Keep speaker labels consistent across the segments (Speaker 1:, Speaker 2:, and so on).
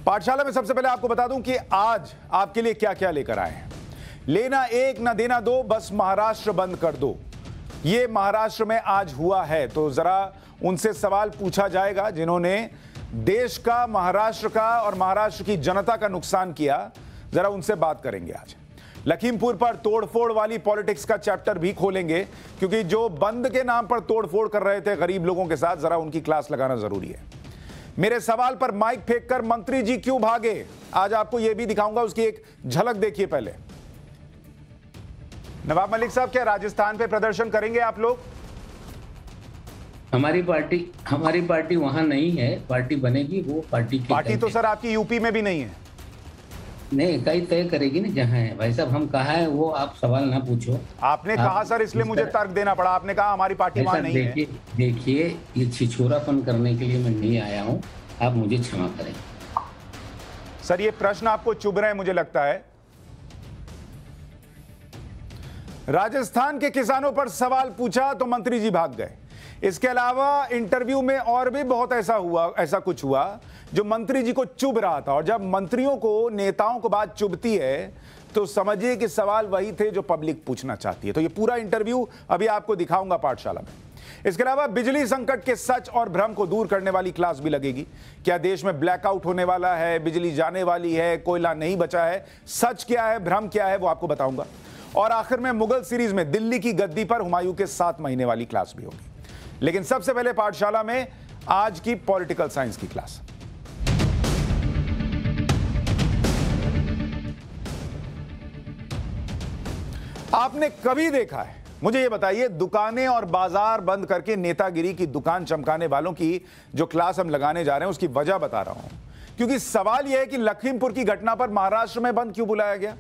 Speaker 1: पाठशाला में सबसे पहले आपको बता दूं कि आज आपके लिए क्या क्या लेकर आए हैं। लेना एक ना देना दो, बस महाराष्ट्र बंद कर दो। ये महाराष्ट्र में आज हुआ है, तो जरा उनसे सवाल पूछा जाएगा जिन्होंने देश का, महाराष्ट्र का और महाराष्ट्र की जनता का नुकसान किया। जरा उनसे बात करेंगे आज। लखीमपुर पर तोड़फोड़ वाली पॉलिटिक्स का चैप्टर भी खोलेंगे, क्योंकि जो बंद के नाम पर तोड़फोड़ कर रहे थे गरीब लोगों के साथ, जरा उनकी क्लास लगाना जरूरी है। मेरे सवाल पर माइक फेंककर मंत्री जी क्यों भागे, आज आपको यह भी दिखाऊंगा, उसकी एक झलक देखिए पहले। नवाब मलिक साहब, क्या राजस्थान पे प्रदर्शन करेंगे आप लोग?
Speaker 2: हमारी पार्टी वहां नहीं है। पार्टी बनेगी वो पार्टी
Speaker 1: तो सर आपकी यूपी में भी नहीं है।
Speaker 2: नहीं, कई तय करेगी ना जहां है। भाई साहब, हम कहा है वो आप सवाल ना पूछो।
Speaker 1: आपने कहा सर, इसलिए मुझे तर्क देना पड़ा। आपने कहा हमारी पार्टी वहां नहीं है।
Speaker 2: देखिए, ये छिछोरापन करने के लिए मैं नहीं आया हूं, आप मुझे क्षमा करें।
Speaker 1: सर, ये प्रश्न आपको चुभ रहे हैं मुझे लगता है। राजस्थान के किसानों पर सवाल पूछा तो मंत्री जी भाग गए। इसके अलावा इंटरव्यू में और भी बहुत ऐसा कुछ हुआ जो मंत्री जी को चुभ रहा था। और जब मंत्रियों को, नेताओं को बात चुभती है तो समझिए कि सवाल वही थे जो पब्लिक पूछना चाहती है। तो ये पूरा इंटरव्यू अभी आपको दिखाऊंगा पाठशाला में। इसके अलावा बिजली संकट के सच और भ्रम को दूर करने वाली क्लास भी लगेगी। क्या देश में ब्लैकआउट होने वाला है, बिजली जाने वाली है, कोयला नहीं बचा है, सच क्या है, भ्रम क्या है, वो आपको बताऊंगा। और आखिर में मुगल सीरीज में दिल्ली की गद्दी पर हुमायूं के 7 महीने वाली क्लास भी होगी। लेकिन सबसे पहले पाठशाला में आज की पॉलिटिकल साइंस की क्लास। आपने कभी देखा है, मुझे यह बताइए, दुकानें और बाजार बंद करके नेतागिरी की दुकान चमकाने वालों की जो क्लास हम लगाने जा रहे हैं उसकी वजह बता रहा हूं। क्योंकि सवाल यह है कि लखीमपुर की घटना पर महाराष्ट्र में बंद क्यों बुलाया गया,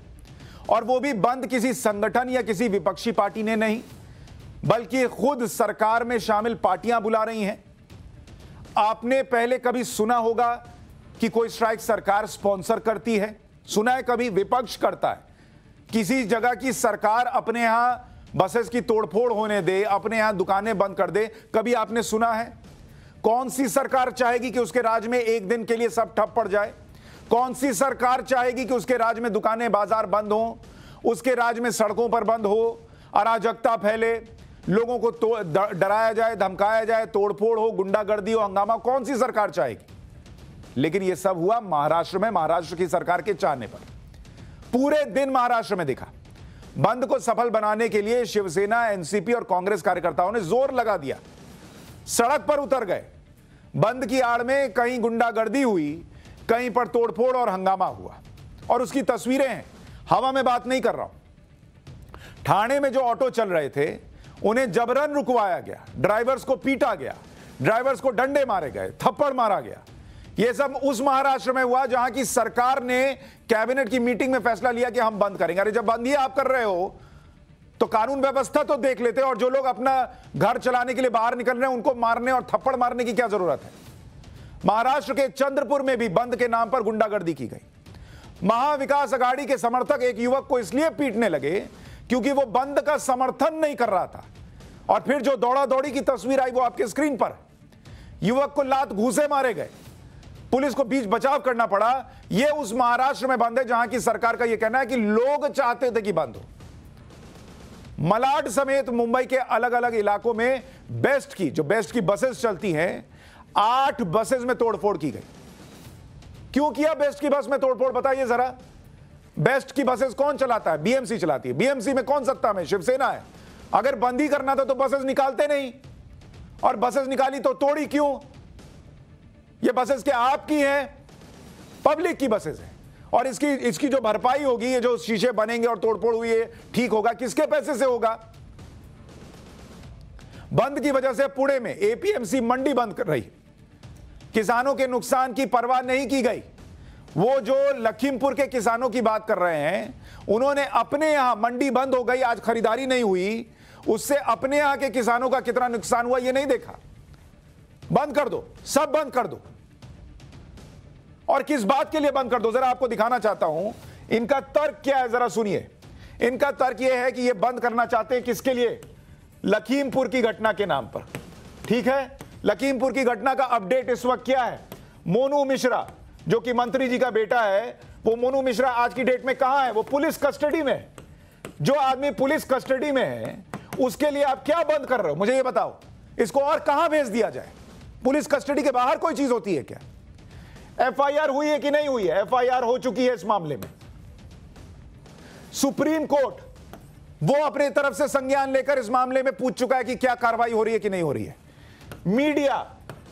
Speaker 1: और वो भी बंद किसी संगठन या किसी विपक्षी पार्टी ने नहीं, बल्कि खुद सरकार में शामिल पार्टियां बुला रही हैं। आपने पहले कभी सुना होगा कि कोई स्ट्राइक सरकार स्पॉन्सर करती है? सुना है कभी? विपक्ष करता है। किसी जगह की सरकार अपने यहां बसेस की तोड़फोड़ होने दे, अपने यहां दुकानें बंद कर दे, कभी आपने सुना है? कौन सी सरकार चाहेगी कि उसके राज्य में एक दिन के लिए सब ठप पड़ जाए? कौन सी सरकार चाहेगी कि उसके राज्य में दुकानें, बाजार बंद हो, उसके राज्य में सड़कों पर बंद हो, अराजकता फैले, लोगों को डराया जाए, धमकाया जाए, तोड़फोड़ हो, गुंडागर्दी हो, हंगामा? कौन सी सरकार चाहेगी? लेकिन यह सब हुआ महाराष्ट्र में, महाराष्ट्र की सरकार के चाहने पर। पूरे दिन महाराष्ट्र में दिखा। बंद को सफल बनाने के लिए शिवसेना, एनसीपी और कांग्रेस कार्यकर्ताओं ने जोर लगा दिया, सड़क पर उतर गए। बंद की आड़ में कहीं गुंडागर्दी हुई, कहीं पर तोड़फोड़ और हंगामा हुआ, और उसकी तस्वीरें हैं। हवा में बात नहीं कर रहा हूं। ठाणे में जो ऑटो चल रहे थे उन्हें जबरन रुकवाया गया, ड्राइवर्स को पीटा गया, ड्राइवर्स को डंडे मारे गए, थप्पड़ मारा गया। यह सब उस महाराष्ट्र में हुआ जहां की सरकार ने कैबिनेट की मीटिंग में फैसला लिया कि हम बंद करेंगे। अरे जब बंद ही आप कर रहे हो तो कानून व्यवस्था तो देख लेते, और जो लोग अपना घर चलाने के लिए बाहर निकल रहे हैं उनको मारने और थप्पड़ मारने की क्या जरूरत है? महाराष्ट्र के चंद्रपुर में भी बंद के नाम पर गुंडागर्दी की गई। महाविकास आघाड़ी के समर्थक एक युवक को इसलिए पीटने लगे क्योंकि वो बंद का समर्थन नहीं कर रहा था, और फिर जो दौड़ा दौड़ी की तस्वीर आई वो आपके स्क्रीन पर। युवक को लात घूंसे मारे गए, पुलिस को बीच बचाव करना पड़ा। यह उस महाराष्ट्र में बंद है जहां की सरकार का यह कहना है कि लोग चाहते थे कि बंद हो। मलाड समेत मुंबई के अलग अलग इलाकों में बेस्ट की बसेस चलती हैं, 8 बसेस में तोड़फोड़ की गई। क्यों किया बेस्ट की बस में तोड़फोड़, बताइए जरा। बेस्ट की बसेस कौन चलाता है? बीएमसी चलाती है। बीएमसी में कौन सत्ता में? शिवसेना है। अगर बंदी करना था तो बसेस निकालते नहीं, और बसेस निकाली तो तोड़ी क्यों? ये बसेस क्या आपकी हैं? पब्लिक की बसेस हैं। और इसकी जो भरपाई होगी, ये जो शीशे बनेंगे और तोड़फोड़ हुई है, ठीक होगा? किसके पैसे से होगा? बंद की वजह से पुणे में एपीएमसी मंडी बंद कर रही, किसानों के नुकसान की परवाह नहीं की गई। वो जो लखीमपुर के किसानों की बात कर रहे हैं, उन्होंने अपने यहां मंडी बंद हो गई, आज खरीदारी नहीं हुई, उससे अपने यहां के किसानों का कितना नुकसान हुआ ये नहीं देखा। बंद कर दो, सब बंद कर दो। और किस बात के लिए बंद कर दो, जरा आपको दिखाना चाहता हूं। इनका तर्क क्या है, जरा सुनिए। इनका तर्क यह है कि यह बंद करना चाहते हैं किसके लिए? लखीमपुर की घटना के नाम पर। ठीक है, लखीमपुर की घटना का अपडेट इस वक्त क्या है? मोनू मिश्रा, जो कि मंत्री जी का बेटा है, वो मोनू मिश्रा आज की डेट में कहां है? वो पुलिस कस्टडी में है। जो आदमी पुलिस कस्टडी में है उसके लिए आप क्या बंद कर रहे हो? मुझे ये बताओ, इसको और कहां भेज दिया जाए? पुलिस कस्टडी के बाहर कोई चीज होती है क्या? एफआईआर हुई है कि नहीं हुई है? एफआईआर हो चुकी है इस मामले में। सुप्रीम कोर्ट वो अपने तरफ से संज्ञान लेकर इस मामले में पूछ चुका है कि क्या कार्रवाई हो रही है कि नहीं हो रही है। मीडिया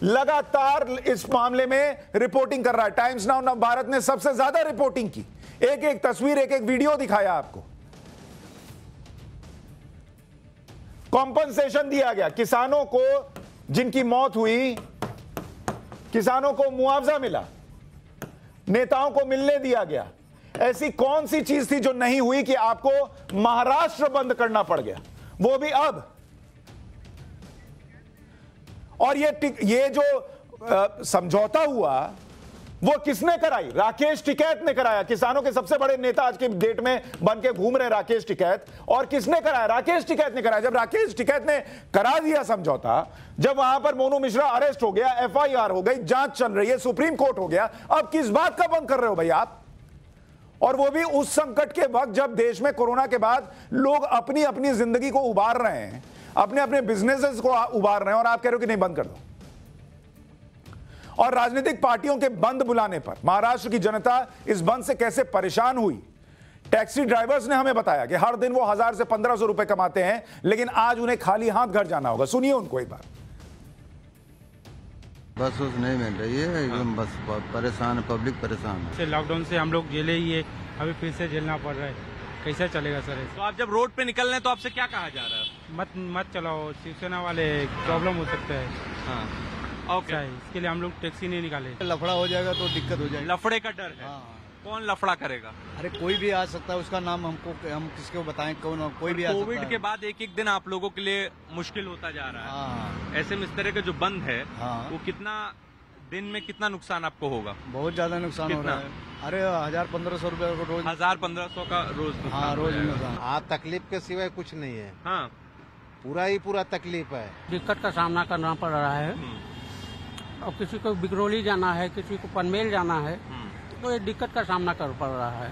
Speaker 1: लगातार इस मामले में रिपोर्टिंग कर रहा है। टाइम्स नाउ नव भारत ने सबसे ज्यादा रिपोर्टिंग की, एक एक तस्वीर, एक एक वीडियो दिखाया आपको। कॉम्पनसेशन दिया गया किसानों को, जिनकी मौत हुई, किसानों को मुआवजा मिला, नेताओं को मिलने दिया गया। ऐसी कौन सी चीज थी जो नहीं हुई कि आपको महाराष्ट्र बंद करना पड़ गया, वो भी अब? और ये जो समझौता हुआ वो किसने कराई? राकेश टिकैत ने कराया। किसानों के सबसे बड़े नेता आज के डेट में बन के घूम रहे राकेश टिकैत। और किसने कराया? राकेश टिकैत ने कराया। जब राकेश टिकैत ने करा दिया समझौता, जब वहां पर मोनू मिश्रा अरेस्ट हो गया, एफआईआर हो गई, जांच चल रही है, सुप्रीम कोर्ट हो गया, अब किस बात का बंद कर रहे हो भाई आप? और वो भी उस संकट के वक्त जब देश में कोरोना के बाद लोग अपनी अपनी जिंदगी को उबार रहे हैं, अपने अपने बिजनेसेस को उबार रहे हैं, और आप कह रहे हो कि नहीं बंद कर दो। और राजनीतिक पार्टियों के बंद बुलाने पर महाराष्ट्र की जनता इस बंद से कैसे परेशान हुई। टैक्सी ड्राइवर्स ने हमें बताया कि हर दिन वो 1000 से 1500 रुपए कमाते हैं, लेकिन आज उन्हें खाली हाथ घर जाना होगा। सुनिए उनको एक बार।
Speaker 3: बस उस नहीं मिल रही है, एकदम बस बहुत परेशान है, पब्लिक परेशान है।
Speaker 4: लॉकडाउन से हम लोग झेले ही है, अभी फिर से झेलना पड़ रहा है, कैसे चलेगा सर?
Speaker 5: तो आप जब रोड पे निकल रहे हैं तो आपसे क्या कहा जा रहा है?
Speaker 4: मत चलाओ, शिवसेना वाले प्रॉब्लम हो सकता है।
Speaker 5: हाँ, ओके।
Speaker 4: इसके लिए हम लोग टैक्सी नहीं निकाले।
Speaker 3: लफड़ा हो जाएगा तो दिक्कत हो जाएगी।
Speaker 5: लफड़े का डर है।
Speaker 3: हाँ।
Speaker 5: कौन लफड़ा करेगा?
Speaker 3: अरे कोई भी आ सकता है, उसका नाम हम किसको बताएं? कौन? कोई भी आ सकता है।
Speaker 5: कोविड के बाद एक एक दिन आप लोगों के लिए मुश्किल होता जा रहा है।
Speaker 3: हाँ।
Speaker 5: ऐसे में इस तरह का जो बंद है,
Speaker 3: हाँ।
Speaker 5: वो कितना दिन में कितना नुकसान आपको होगा?
Speaker 3: बहुत ज्यादा नुकसान हो रहा है। अरे 1000-1500 रुपए रोज।
Speaker 5: 1000-1500 का रोज?
Speaker 3: हाँ, रोज नुकसान।
Speaker 6: हाँ, तकलीफ के सिवाय कुछ नहीं है।
Speaker 5: हाँ,
Speaker 6: पूरा ही पूरा तकलीफ है।
Speaker 7: दिक्कत का सामना करना पड़ रहा है। और किसी को बिकरौली जाना है, किसी को पनमेल जाना है, तो ये दिक्कत का सामना कर पड़ रहा है।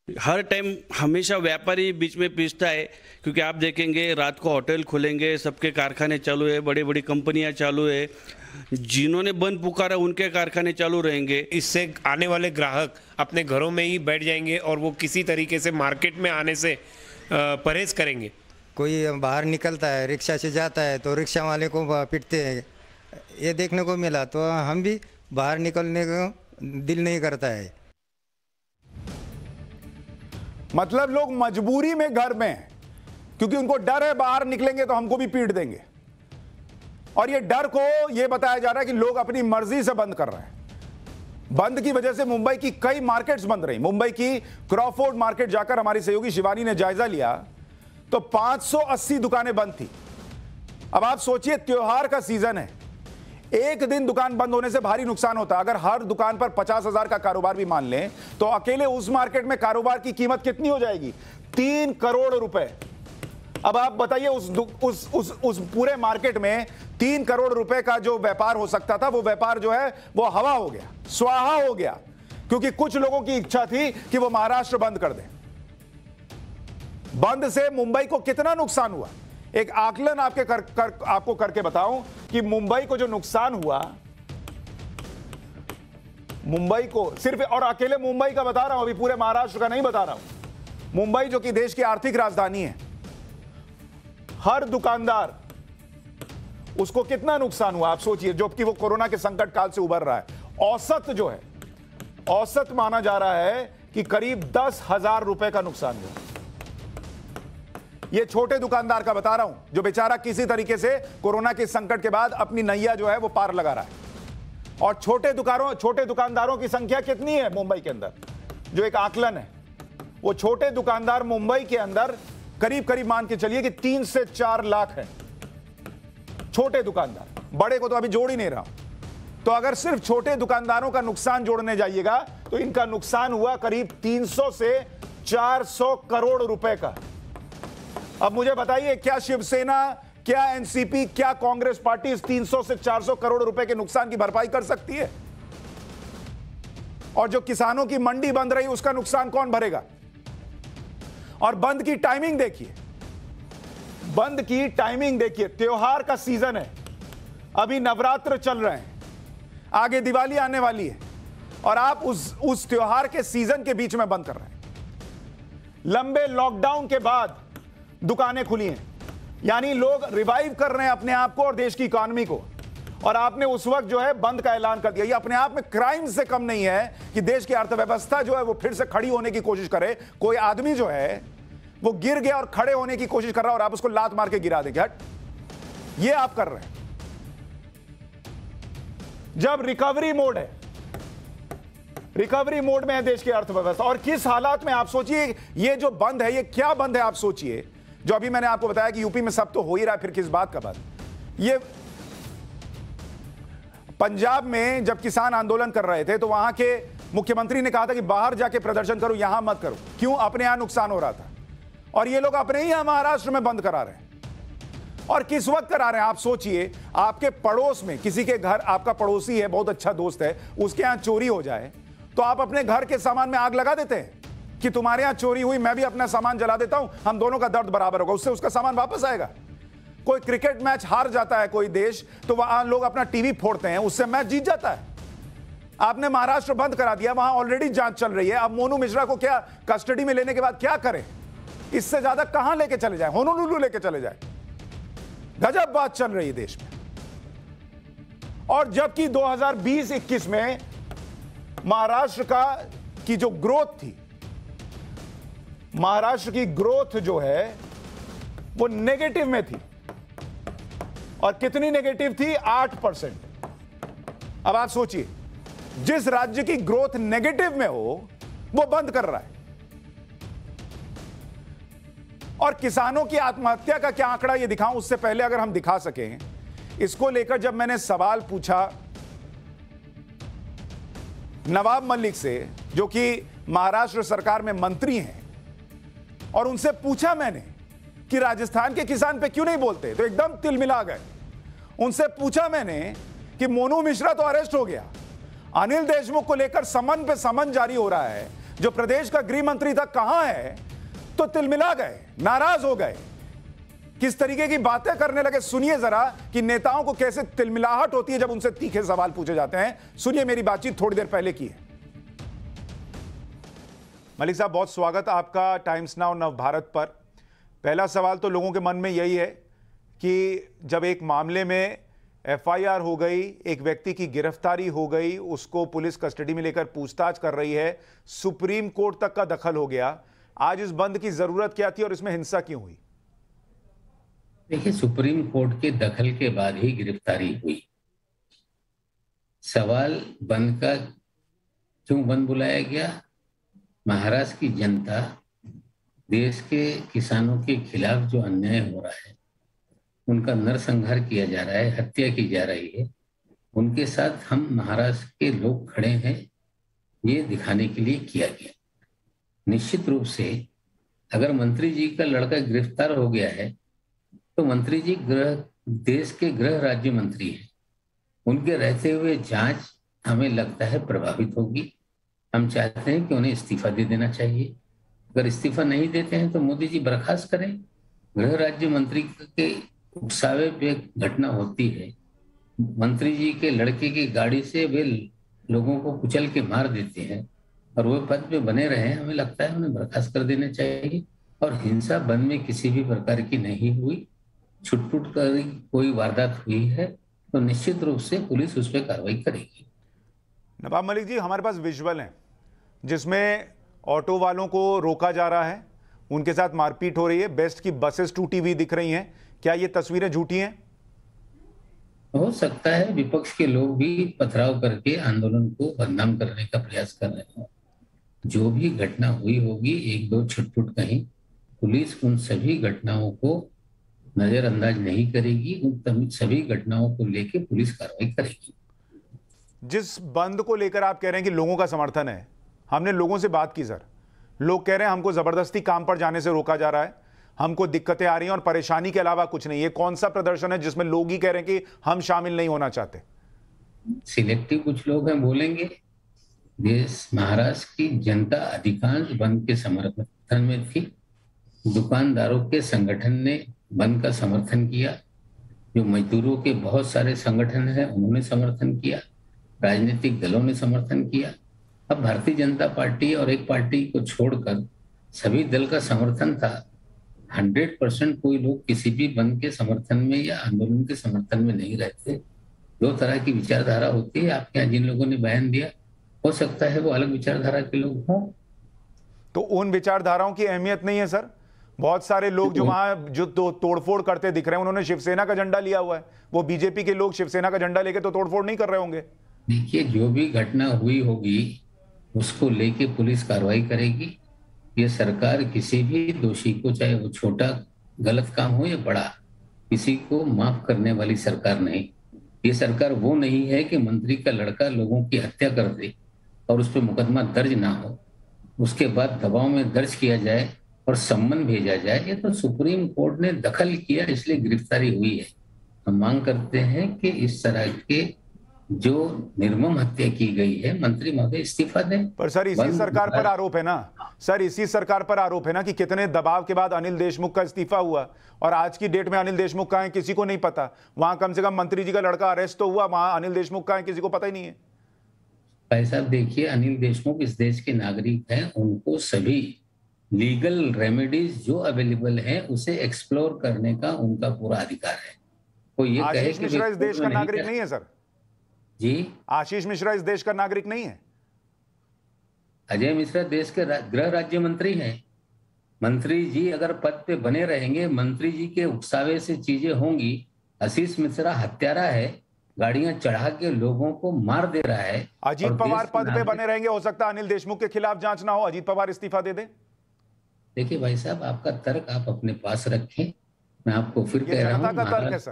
Speaker 8: हर टाइम हमेशा व्यापारी बीच में पिसता है, क्योंकि आप देखेंगे रात को होटल खुलेंगे, सबके कारखाने चालू है, बड़ी बड़ी कंपनियां चालू है, जिन्होंने बंद पुकारा उनके कारखाने चालू रहेंगे।
Speaker 9: इससे आने वाले ग्राहक अपने घरों में ही बैठ जाएंगे और वो किसी तरीके से मार्केट में आने से परहेज करेंगे।
Speaker 10: कोई बाहर निकलता है, रिक्शा से जाता है तो रिक्शा वाले को पिटते हैं, ये देखने को मिला, तो हम भी बाहर निकलने को दिल नहीं करता है।
Speaker 1: मतलब लोग मजबूरी में घर में हैं, क्योंकि उनको डर है बाहर निकलेंगे तो हमको भी पीट देंगे। और ये डर को ये बताया जा रहा है कि लोग अपनी मर्जी से बंद कर रहे हैं। बंद की वजह से मुंबई की कई मार्केट्स बंद रही। मुंबई की क्रॉफोर्ड मार्केट जाकर हमारी सहयोगी शिवानी ने जायजा लिया तो 580 दुकानें बंद थी। अब आप सोचिए, त्योहार का सीजन है, एक दिन दुकान बंद होने से भारी नुकसान होता। अगर हर दुकान पर 50,000 का कारोबार भी मान लें तो अकेले उस मार्केट में कारोबार की कीमत कितनी हो जाएगी? 3 करोड़ रुपए। अब आप बताइए, उस पूरे मार्केट में 3 करोड़ रुपए का जो व्यापार हो सकता था, वो व्यापार जो है वो हवा हो गया, स्वाहा हो गया, क्योंकि कुछ लोगों की इच्छा थी कि वो महाराष्ट्र बंद कर दें। बंद से मुंबई को कितना नुकसान हुआ, एक आकलन आपको करके बताऊं कि मुंबई को जो नुकसान हुआ, मुंबई को सिर्फ और अकेले मुंबई का बता रहा हूं, अभी पूरे महाराष्ट्र का नहीं बता रहा हूं। मुंबई जो कि देश की आर्थिक राजधानी है, हर दुकानदार, उसको कितना नुकसान हुआ आप सोचिए, जबकि वो कोरोना के संकट काल से उबर रहा है। औसत जो है, औसत माना जा रहा है कि करीब 10,000 रुपए का नुकसान हुआ। ये छोटे दुकानदार का बता रहा हूं, जो बेचारा किसी तरीके से कोरोना के संकट के बाद अपनी नैया जो है वो पार लगा रहा है। और छोटे दुकानदारों की संख्या कितनी है मुंबई के अंदर, जो एक आकलन है, वो छोटे दुकानदार मुंबई के अंदर करीब करीब मान के चलिए कि 3 से 4 लाख है छोटे दुकानदार। बड़े को तो अभी जोड़ ही नहीं रहा। तो अगर सिर्फ छोटे दुकानदारों का नुकसान जोड़ने जाइएगा तो इनका नुकसान हुआ करीब 300 से 400 करोड़ रुपए का। अब मुझे बताइए, क्या शिवसेना, क्या एनसीपी, क्या कांग्रेस पार्टी इस 300 से 400 करोड़ रुपए के नुकसान की भरपाई कर सकती है? और जो किसानों की मंडी बंद रही उसका नुकसान कौन भरेगा? और बंद की टाइमिंग देखिए, बंद की टाइमिंग देखिए। त्योहार का सीजन है, अभी नवरात्र चल रहे हैं, आगे दिवाली आने वाली है, और आप उस त्योहार के सीजन के बीच में बंद कर रहे हैं। लंबे लॉकडाउन के बाद दुकानें खुली हैं, यानी लोग रिवाइव कर रहे हैं अपने आप को और देश की इकोनॉमी को, और आपने उस वक्त जो है बंद का ऐलान कर दिया। ये अपने आप में क्राइम से कम नहीं है कि देश की अर्थव्यवस्था जो है वो फिर से खड़ी होने की कोशिश करे। कोई आदमी जो है वो गिर गया और खड़े होने की कोशिश कर रहा है और आप उसको लात मार के गिरा देंगे। हट, ये आप कर रहे हैं जब रिकवरी मोड है, रिकवरी मोड में है देश की अर्थव्यवस्था। और किस हालात में, आप सोचिए, ये जो बंद है ये क्या बंद है? आप सोचिए, जो अभी मैंने आपको बताया कि यूपी में सब तो हो ही रहा है, फिर किस बात का बंद? ये पंजाब में जब किसान आंदोलन कर रहे थे तो वहां के मुख्यमंत्री ने कहा था कि बाहर जाके प्रदर्शन करो, यहां मत करो। क्यों? अपने यहां नुकसान हो रहा था, और ये लोग अपने ही यहां महाराष्ट्र में बंद करा रहे हैं। और किस वक्त करा रहे हैं? आप सोचिए, आपके पड़ोस में किसी के घर, आपका पड़ोसी है, बहुत अच्छा दोस्त है, उसके यहां चोरी हो जाए तो आप अपने घर के सामान में आग लगा देते हैं कि तुम्हारे यहां चोरी हुई, मैं भी अपना सामान जला देता हूं, हम दोनों का दर्द बराबर होगा, उससे उसका सामान वापस आएगा। कोई क्रिकेट मैच हार जाता है कोई देश, तो वहां लोग अपना टीवी फोड़ते हैं, उससे मैच जीत जाता है। आपने महाराष्ट्र बंद करा दिया, वहां ऑलरेडी जांच चल रही है। अब मोनू मिश्रा को क्या कस्टडी में लेने के बाद क्या करें? इससे ज्यादा कहां लेके चले जाए? होनोलुलु लेके चले जाए। गजब बात चल रही है देश में। और जबकि 2020-21 में महाराष्ट्र की जो ग्रोथ थी, महाराष्ट्र की ग्रोथ जो है वो नेगेटिव में थी, और कितनी नेगेटिव थी? 8%। अब आप सोचिए, जिस राज्य की ग्रोथ नेगेटिव में हो वो बंद कर रहा है। और किसानों की आत्महत्या का क्या आंकड़ा ये दिखाऊं, उससे पहले अगर हम दिखा सकें, इसको लेकर जब मैंने सवाल पूछा नवाब मलिक से, जो कि महाराष्ट्र सरकार में मंत्री हैं, और उनसे पूछा मैंने कि राजस्थान के किसान पे क्यों नहीं बोलते, तो एकदम तिलमिला गए। उनसे पूछा मैंने कि मोनू मिश्रा तो अरेस्ट हो गया, अनिल देशमुख को लेकर समन पे समन जारी हो रहा है, जो प्रदेश का गृह मंत्री था कहां है, तो तिलमिला गए, नाराज हो गए, किस तरीके की बातें करने लगे। सुनिए जरा कि नेताओं को कैसे तिलमिलाहट होती है जब उनसे तीखे सवाल पूछे जाते हैं। सुनिए मेरी बातचीत थोड़ी देर पहले की है। मलिक साहब, बहुत स्वागत आपका टाइम्स नाउ नव भारत पर। पहला सवाल तो लोगों के मन में यही है कि जब एक मामले में एफआईआर हो गई, एक व्यक्ति की गिरफ्तारी हो गई, उसको पुलिस कस्टडी में लेकर पूछताछ कर रही है, सुप्रीम कोर्ट तक का दखल हो गया, आज इस बंद की जरूरत क्या थी और इसमें हिंसा क्यों हुई?
Speaker 2: देखिए, सुप्रीम कोर्ट के दखल के बाद ही गिरफ्तारी हुई। सवाल बंद का क्यों बंद बुलाया गया? महाराष्ट्र की जनता, देश के किसानों के खिलाफ जो अन्याय हो रहा है, उनका नरसंहार किया जा रहा है, हत्या की जा रही है, उनके साथ हम महाराष्ट्र के लोग खड़े हैं, ये दिखाने के लिए किया गया। निश्चित रूप से अगर मंत्री जी का लड़का गिरफ्तार हो गया है तो मंत्री जी देश के गृह राज्य मंत्री हैं, उनके रहते हुए जांच हमें लगता है प्रभावित होगी। हम चाहते हैं कि उन्हें इस्तीफा दे देना चाहिए। अगर इस्तीफा नहीं देते हैं तो मोदी जी बर्खास्त करें। गृह राज्य मंत्री के उकसावे पे घटना होती है, मंत्री जी के लड़के की गाड़ी से वे लोगों को कुचल के मार देते हैं और वो पद पे बने रहे। हमें लगता है उन्हें बर्खास्त कर देना चाहिए। और हिंसा बंद में किसी भी प्रकार की नहीं हुई, छुटपुट कर कोई वारदात हुई है तो निश्चित रूप से पुलिस उस पर कार्रवाई करेगी।
Speaker 1: नवाब मलिक जी, हमारे पास विजुअल हैं जिसमें ऑटो वालों को रोका जा रहा है, उनके साथ मारपीट हो रही है, बेस्ट की बसेस टूटी हुई दिख रही हैं। क्या ये तस्वीरें झूठी हैं?
Speaker 2: हो सकता है विपक्ष के लोग भी पथराव करके आंदोलन को बदनाम करने का प्रयास कर रहे हैं। जो भी घटना हुई होगी, एक दो छुटपुट कहीं, पुलिस उन सभी घटनाओं को नजरअंदाज नहीं करेगी। उन सभी घटनाओं को लेकर पुलिस कार्रवाई करेगी।
Speaker 1: जिस बंद को लेकर आप कह रहे हैं कि लोगों का समर्थन है, हमने लोगों से बात की सर, लोग कह रहे हैं हमको जबरदस्ती काम पर जाने से रोका जा रहा है, हमको दिक्कतें आ रही हैं और परेशानी के अलावा कुछ नहीं। ये कौन सा प्रदर्शन है जिसमें लोग ही कह रहे हैं कि हम शामिल नहीं होना चाहते?
Speaker 2: सिलेक्टिव कुछ लोग हैं बोलेंगे, देश महाराष्ट्र की जनता अधिकांश बंद के समर्थन में थी। दुकानदारों के संगठन ने बंद का समर्थन किया, जो मजदूरों के बहुत सारे संगठन हैं उन्होंने समर्थन किया, राजनीतिक दलों ने समर्थन किया। अब भारतीय जनता पार्टी और एक पार्टी को छोड़कर सभी दल का समर्थन था। 100% कोई लोग किसी भी बंद के समर्थन में या आंदोलन के समर्थन में नहीं रहते। दो तरह की विचारधारा होती है। आपके यहाँ जिन लोगों ने बयान दिया, हो सकता है वो अलग विचारधारा के लोग हों।
Speaker 1: तो उन विचारधाराओं की अहमियत नहीं है सर? बहुत सारे लोग जो वहां जो तोड़फोड़ करते दिख रहे हैं, उन्होंने शिवसेना का झंडा लिया हुआ है। वो बीजेपी के लोग शिवसेना का झंडा लेके तो तोड़फोड़ नहीं कर रहे होंगे।
Speaker 2: देखिए, जो भी घटना हुई होगी उसको लेके पुलिस कार्रवाई करेगी। ये सरकार किसी भी दोषी को, चाहे वो छोटा गलत काम हो या बड़ा, किसी को माफ करने वाली सरकार नहीं। ये सरकार वो नहीं है कि मंत्री का लड़का लोगों की हत्या कर दे और उस पर मुकदमा दर्ज ना हो, उसके बाद दबाव में दर्ज किया जाए और सम्मन भेजा जाए। ये तो सुप्रीम कोर्ट ने दखल किया, इसलिए गिरफ्तारी हुई है। हम मांग करते हैं कि इस तरह के जो निर्मम हत्या की गई है, मंत्री महोदय इस्तीफा दें।
Speaker 1: पर सर इसी सरकार पर आरोप है ना, सर इसी सरकार पर आरोप है ना कि कितने दबाव के बाद अनिल देशमुख का इस्तीफा हुआ, और आज की डेट में अनिल देशमुख कहाँ है किसी को नहीं पता। वहां कम से कम मंत्री जी का लड़का अरेस्ट तो हुआ, वहां अनिल देशमुख कहाँ है किसी को पता ही नहीं है।
Speaker 2: भाई साहब देखिए, अनिल देशमुख इस देश के नागरिक हैं, उनको सभी लीगल रेमेडीज जो अवेलेबल हैं उसे एक्सप्लोर करने का उनका पूरा अधिकार है। तो ये कहे
Speaker 1: आशीष मिश्रा इस देश का नागरिक नहीं है सर?
Speaker 2: जी,
Speaker 1: आशीष मिश्रा इस देश का नागरिक नहीं है?
Speaker 2: अजय मिश्रा देश के गृह राज्य मंत्री हैं। मंत्री जी अगर पद पे बने रहेंगे, मंत्री जी के उकसावे से चीजें होंगी। आशीष मिश्रा हत्यारा है, गाड़ियां चढ़ा के लोगों को मार दे रहा है।
Speaker 1: अजीत पवार पद पे बने रहेंगे, हो सकता है अनिल देशमुख के खिलाफ जांच ना हो, अजीत पवार इस्तीफा दे दे।
Speaker 2: देखिए भाई साहब, आपका तर्क आप अपने पास रखें। मैं आपको फिर कह रहा हूं,
Speaker 1: का तर्क है सर।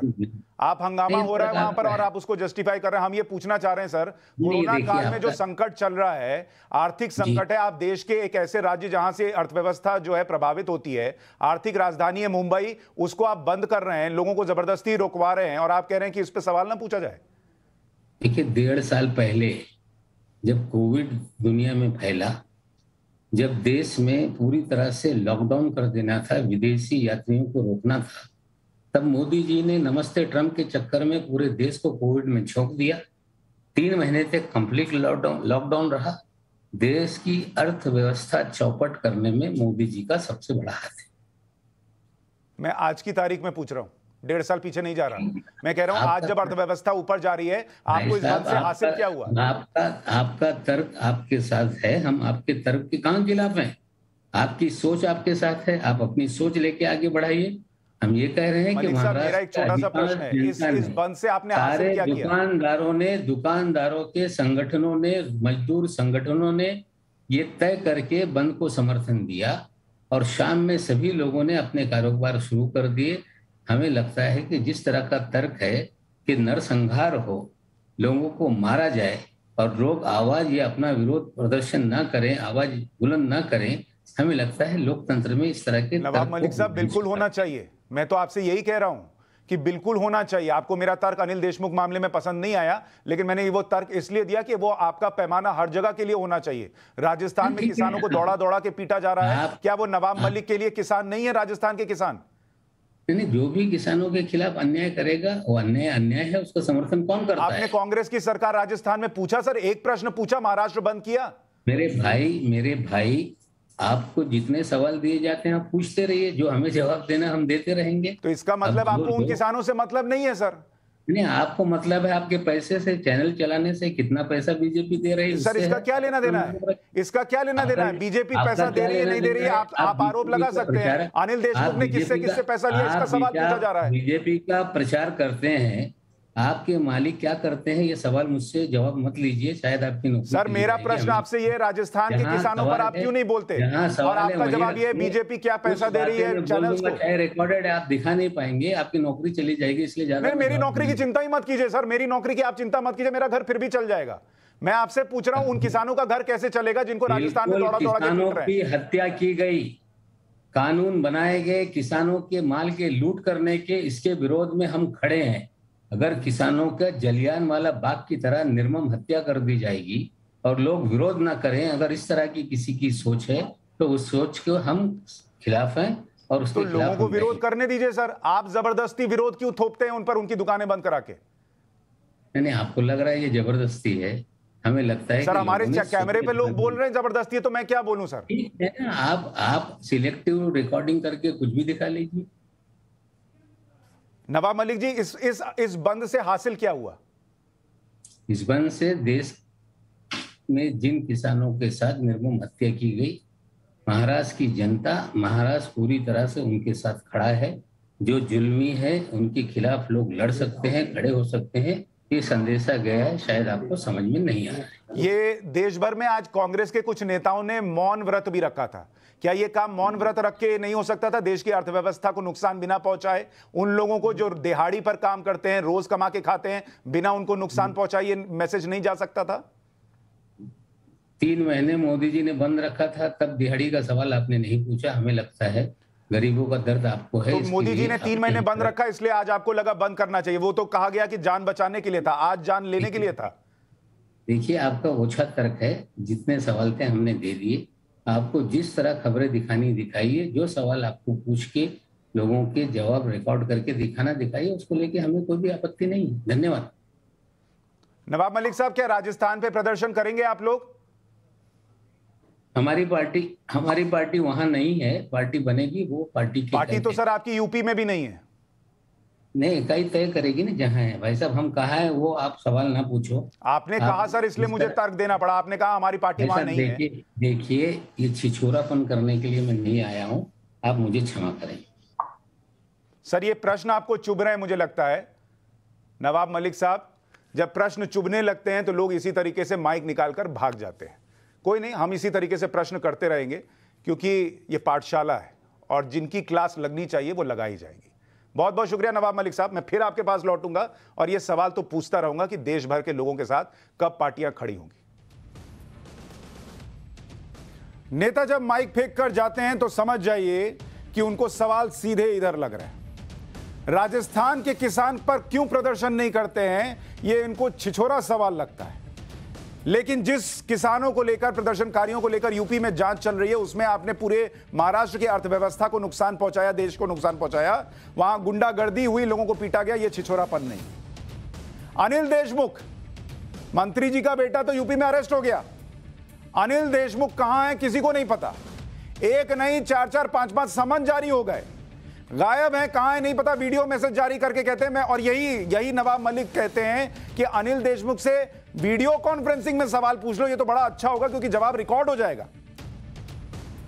Speaker 1: आप हंगामा हो रहा है वहां पर और आप उसको जस्टिफाई कर रहे हैं। हम ये पूछना चाह रहे हैं सर, कोरोना काल में जो संकट चल रहा है, आर्थिक संकट है, आप देश के एक ऐसे राज्य जहां से अर्थव्यवस्था जो है प्रभावित होती है, आर्थिक राजधानी है मुंबई, उसको आप बंद कर रहे हैं, लोगों को जबरदस्ती रोकवा रहे हैं और आप कह रहे हैं कि इस पर सवाल ना पूछा जाए।
Speaker 2: देखिए, 1.5 साल पहले जब कोविड दुनिया में फैला, जब देश में पूरी तरह से लॉकडाउन कर देना था, विदेशी यात्रियों को रोकना था, तब मोदी जी ने नमस्ते ट्रम्प के चक्कर में पूरे देश को कोविड में झोंक दिया। 3 महीने तक कंप्लीट लॉकडाउन रहा। देश की अर्थव्यवस्था चौपट करने में मोदी जी का सबसे बड़ा हाथ है।
Speaker 1: मैं आज की तारीख में पूछ रहा हूं, 1.5 साल पीछे नहीं जा रहा। मैं कह रहा हूं आज जब अर्थव्यवस्था ऊपर जा रही है, आपको इस बात से हासिल क्या हुआ?
Speaker 2: आपका तर्क आपके साथ है, हम आपके तर्क के कहां खिलाफ हैं? आपकी सोच आपके साथ है, आप अपनी सोच लेके आगे बढ़ाइए। हम ये कह रहे हैं कि
Speaker 1: मेरा एक छोटा सा प्रश्न है, इस बंद से आपने हासिल क्या किया?
Speaker 2: दुकानदारों के संगठनों ने, मजदूर संगठनों ने ये तय करके बंद को समर्थन दिया और शाम में सभी लोगों ने अपने कारोबार शुरू कर दिए। हमें लगता है कि जिस तरह का तर्क है कि नरसंहार हो, लोगों को मारा जाए और लोग आवाज या अपना विरोध प्रदर्शन ना करें, आवाज बुलंद ना करें, हमें लगता है लोकतंत्र में इस तरह के
Speaker 1: नवाब मलिक साहब बिल्कुल होना चाहिए। मैं तो आपसे यही कह रहा हूं कि बिल्कुल होना चाहिए। आपको मेरा तर्क अनिल देशमुख मामले में पसंद नहीं आया, लेकिन मैंने वो तर्क इसलिए दिया कि वो आपका पैमाना हर जगह के लिए होना चाहिए। राजस्थान में किसानों को दौड़ा दौड़ा के पीटा जा रहा है, क्या वो नवाब मलिक के लिए किसान नहीं है? राजस्थान के किसान
Speaker 2: नहीं, जो भी किसानों के खिलाफ अन्याय करेगा वो अन्याय है, उसका समर्थन कौन करता है?
Speaker 1: आपने कांग्रेस की सरकार राजस्थान में पूछा सर, एक प्रश्न पूछा, महाराष्ट्र बंद किया।
Speaker 2: मेरे भाई आपको जितने सवाल दिए जाते हैं आप पूछते रहिए, जो हमें जवाब देना हम देते रहेंगे।
Speaker 1: तो इसका मतलब आपको उन किसानों से मतलब नहीं है सर?
Speaker 2: नहीं, आपको मतलब है आपके पैसे से, चैनल चलाने से। कितना पैसा बीजेपी दे रही है
Speaker 1: सर? इसका क्या लेना देना है? इसका क्या लेना देना है? बीजेपी पैसा दे रही है नहीं दे रही है, आप आरोप लगा सकते हैं। अनिल देशमुख ने किससे पैसा लिया, इसका सवाल पूछा जा रहा है।
Speaker 2: बीजेपी का प्रचार करते हैं, आपके मालिक क्या करते हैं, ये सवाल मुझसे जवाब मत लीजिए, शायद आपकी नौकरी।
Speaker 1: सर मेरा प्रश्न आपसे ये, राजस्थान के किसानों पर आप क्यों नहीं बोलते? और आपका जवाब ये, बीजेपी क्या पैसा दे रही है चैनल्स को?
Speaker 2: रिकॉर्डेड है, आप दिखा नहीं पाएंगे, आपकी नौकरी चली जाएगी, इसलिए ज्यादा।
Speaker 1: मेरी नौकरी की चिंता ही मत कीजिए सर, मेरी नौकरी की आप चिंता मत कीजिए, मेरा घर फिर भी चल जाएगा। मैं आपसे पूछ रहा हूं उन किसानों का घर कैसे चलेगा जिनको राजस्थान में दौड़ा दौड़ा के पीट रहे हैं?
Speaker 2: हत्या की गई, कानून बनाए गए किसानों के माल के लूट करने के, इसके विरोध में हम खड़े हैं। अगर किसानों का जलियान वाला बाग की तरह निर्मम हत्या कर दी जाएगी और लोग विरोध ना करें। अगर इस तरह की किसी की सोच है तो उस सोच को हम खिलाफ हैं और उसके
Speaker 1: तो लोगों
Speaker 2: खिलाफ
Speaker 1: को
Speaker 2: हम
Speaker 1: विरोध
Speaker 2: रहेंगे।
Speaker 1: करने दीजिए सर, आप जबरदस्ती विरोध क्यों थोपते हैं उन पर, उनकी दुकानें बंद करा के?
Speaker 2: नहीं, आपको लग रहा है ये जबरदस्ती है, हमें लगता है
Speaker 1: सर
Speaker 2: कि
Speaker 1: हमारे
Speaker 2: लोगों ने
Speaker 1: कैमरे पे लोग
Speaker 2: सोच-
Speaker 1: बोल रहे हैं जबरदस्ती है, तो मैं क्या बोलूं सर?
Speaker 2: ठीक है ना, आप सिलेक्टिव रिकॉर्डिंग करके कुछ भी दिखा लीजिए।
Speaker 1: नवाब मलिक जी, इस बंद से हासिल क्या हुआ?
Speaker 2: इस बंद से देश में जिन किसानों के साथ निर्मम हत्या की गई, महाराष्ट्र की जनता, महाराष्ट्र पूरी तरह से उनके साथ खड़ा है। जो जुल्मी है उनके खिलाफ लोग लड़ सकते हैं, खड़े हो सकते हैं। ये संदेशा गया है, शायद आपको समझ में नहीं आ रहा है।
Speaker 1: ये देश भर में आज कांग्रेस के कुछ नेताओं ने मौन व्रत भी रखा था। क्या ये काम मौन व्रत रख के नहीं हो सकता था? देश की अर्थव्यवस्था को नुकसान बिना पहुंचाए, उन लोगों को जो दिहाड़ी पर काम करते हैं, रोज कमा के खाते हैं, बिना उनको नुकसान पहुंचाए, ये मैसेज नहीं जा सकता था?
Speaker 2: 3 महीने मोदी जी ने बंद रखा था, तब दिहाड़ी का सवाल आपने नहीं पूछा। हमें लगता है गरीबों का दर्द आपको है।
Speaker 1: तो
Speaker 2: इसके
Speaker 1: मोदी जी
Speaker 2: लिए
Speaker 1: ने 3
Speaker 2: आप
Speaker 1: महीने
Speaker 2: नहीं
Speaker 1: बंद
Speaker 2: कर-
Speaker 1: रखा, इसलिए आज आपको लगा बंद करना चाहिए। वो तो कहा गया कि जान बचाने के लिए था, आज जान लेने के लिए था।
Speaker 2: देखिए, आपका ओछा तर्क है। जितने सवाल थे हमने दे दिए। आपको जिस तरह खबरें दिखानी दिखाइए, जो सवाल आपको पूछ के लोगों के जवाब रिकॉर्ड करके दिखाना दिखाइए, उसको लेके हमें कोई भी आपत्ति नहीं है। धन्यवाद।
Speaker 1: नवाब मलिक साहब, क्या राजस्थान पे प्रदर्शन करेंगे आप लोग?
Speaker 2: हमारी पार्टी वहां नहीं है। पार्टी बनेगी, वो पार्टी की
Speaker 1: पार्टी तो सर आपकी यूपी में भी नहीं है।
Speaker 2: नहीं, इकाई तय करेगी ना जहां है। भाई साहब, हम कहा है वो आप सवाल ना पूछो।
Speaker 1: आपने कहा सर, इसलिए मुझे तर्क देना पड़ा। आपने कहा हमारी पार्टी वहां नहीं है।
Speaker 2: देखिए, ये छिछोरापन करने के लिए मैं नहीं आया हूं। आप मुझे क्षमा करें।
Speaker 1: सर, ये प्रश्न आपको चुभ रहे हैं मुझे लगता है। नवाब मलिक साहब, जब प्रश्न चुभने लगते हैं तो लोग इसी तरीके से माइक निकालकर भाग जाते हैं। कोई नहीं, हम इसी तरीके से प्रश्न करते रहेंगे, क्योंकि ये पाठशाला है और जिनकी क्लास लगनी चाहिए वो लगाई जाएगी। बहुत बहुत शुक्रिया नवाब मलिक साहब। मैं फिर आपके पास लौटूंगा और ये सवाल तो पूछता रहूंगा कि देश भर के लोगों के साथ कब पार्टियां खड़ी होंगी। नेता जब माइक फेंक कर जाते हैं तो समझ जाइए कि उनको सवाल सीधे इधर लग रहे हैं। राजस्थान के किसान पर क्यों प्रदर्शन नहीं करते हैं, ये इनको छिछोरा सवाल लगता है। लेकिन जिस किसानों को लेकर, प्रदर्शनकारियों को लेकर यूपी में जांच चल रही है, उसमें आपने पूरे महाराष्ट्र की अर्थव्यवस्था को नुकसान पहुंचाया, देश को नुकसान पहुंचाया, वहां गुंडागर्दी हुई, लोगों को पीटा गया, यह छिछोरापन नहीं। अनिल देशमुख, मंत्री जी का बेटा, तो यूपी में अरेस्ट हो गया। अनिल देशमुख कहां है किसी को नहीं पता। एक नहीं, 4-4, 5-5 समन जारी हो गए, गायब है, कहां है नहीं पता। वीडियो मैसेज जारी करके कहते हैं मैं, और यही नवाब मलिक कहते हैं कि अनिल देशमुख से वीडियो कॉन्फ्रेंसिंग में सवाल पूछ लो, ये तो बड़ा अच्छा होगा क्योंकि जवाब रिकॉर्ड हो जाएगा।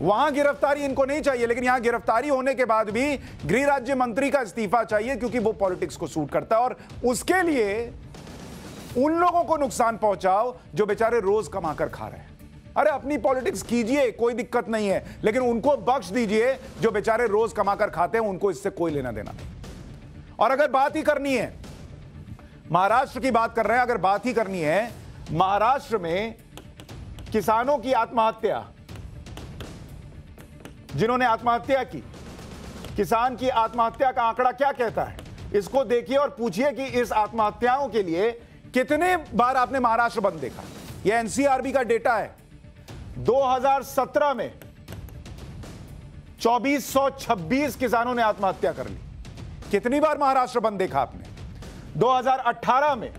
Speaker 1: वहां गिरफ्तारी इनको नहीं चाहिए, लेकिन यहां गिरफ्तारी होने के बाद भी गृह राज्य मंत्री का इस्तीफा चाहिए, क्योंकि वो पॉलिटिक्स को सूट करता है। और उसके लिए उन लोगों को नुकसान पहुंचाओ जो बेचारे रोज कमाकर खा रहे हैं। अरे अपनी पॉलिटिक्स कीजिए, कोई दिक्कत नहीं है, लेकिन उनको बख्श दीजिए जो बेचारे रोज कमाकर खाते हैं, उनको इससे कोई लेना देना नहीं। और अगर बात ही करनी है, महाराष्ट्र की बात कर रहे हैं, अगर बात ही करनी है महाराष्ट्र में किसानों की आत्महत्या, जिन्होंने आत्महत्या की, किसान की आत्महत्या का आंकड़ा क्या कहता है, इसको देखिए और पूछिए कि इस आत्महत्याओं के लिए कितने बार आपने महाराष्ट्र बंद देखा। यह एनसीआरबी का डेटा है। 2017 में 2426 किसानों ने आत्महत्या कर ली। कितनी बार महाराष्ट्र बंद देखा आपने? 2018 में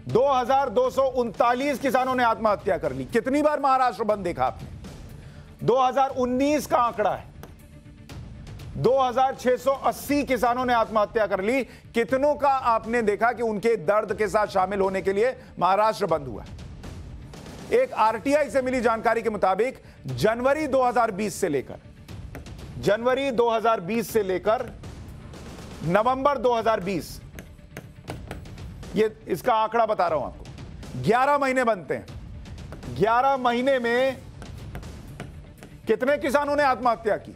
Speaker 1: 2239 किसानों ने आत्महत्या कर ली। कितनी बार महाराष्ट्र बंद देखा आपने? 2019 का आंकड़ा है, 2680 किसानों ने आत्महत्या कर ली। कितनों का आपने देखा कि उनके दर्द के साथ शामिल होने के लिए महाराष्ट्र बंद हुआ? एक आरटीआई से मिली जानकारी के मुताबिक जनवरी 2020 से लेकर नवंबर 2020, ये इसका आंकड़ा बता रहा हूं आपको, 11 महीने बनते हैं। 11 महीने में कितने किसानों ने आत्महत्या की?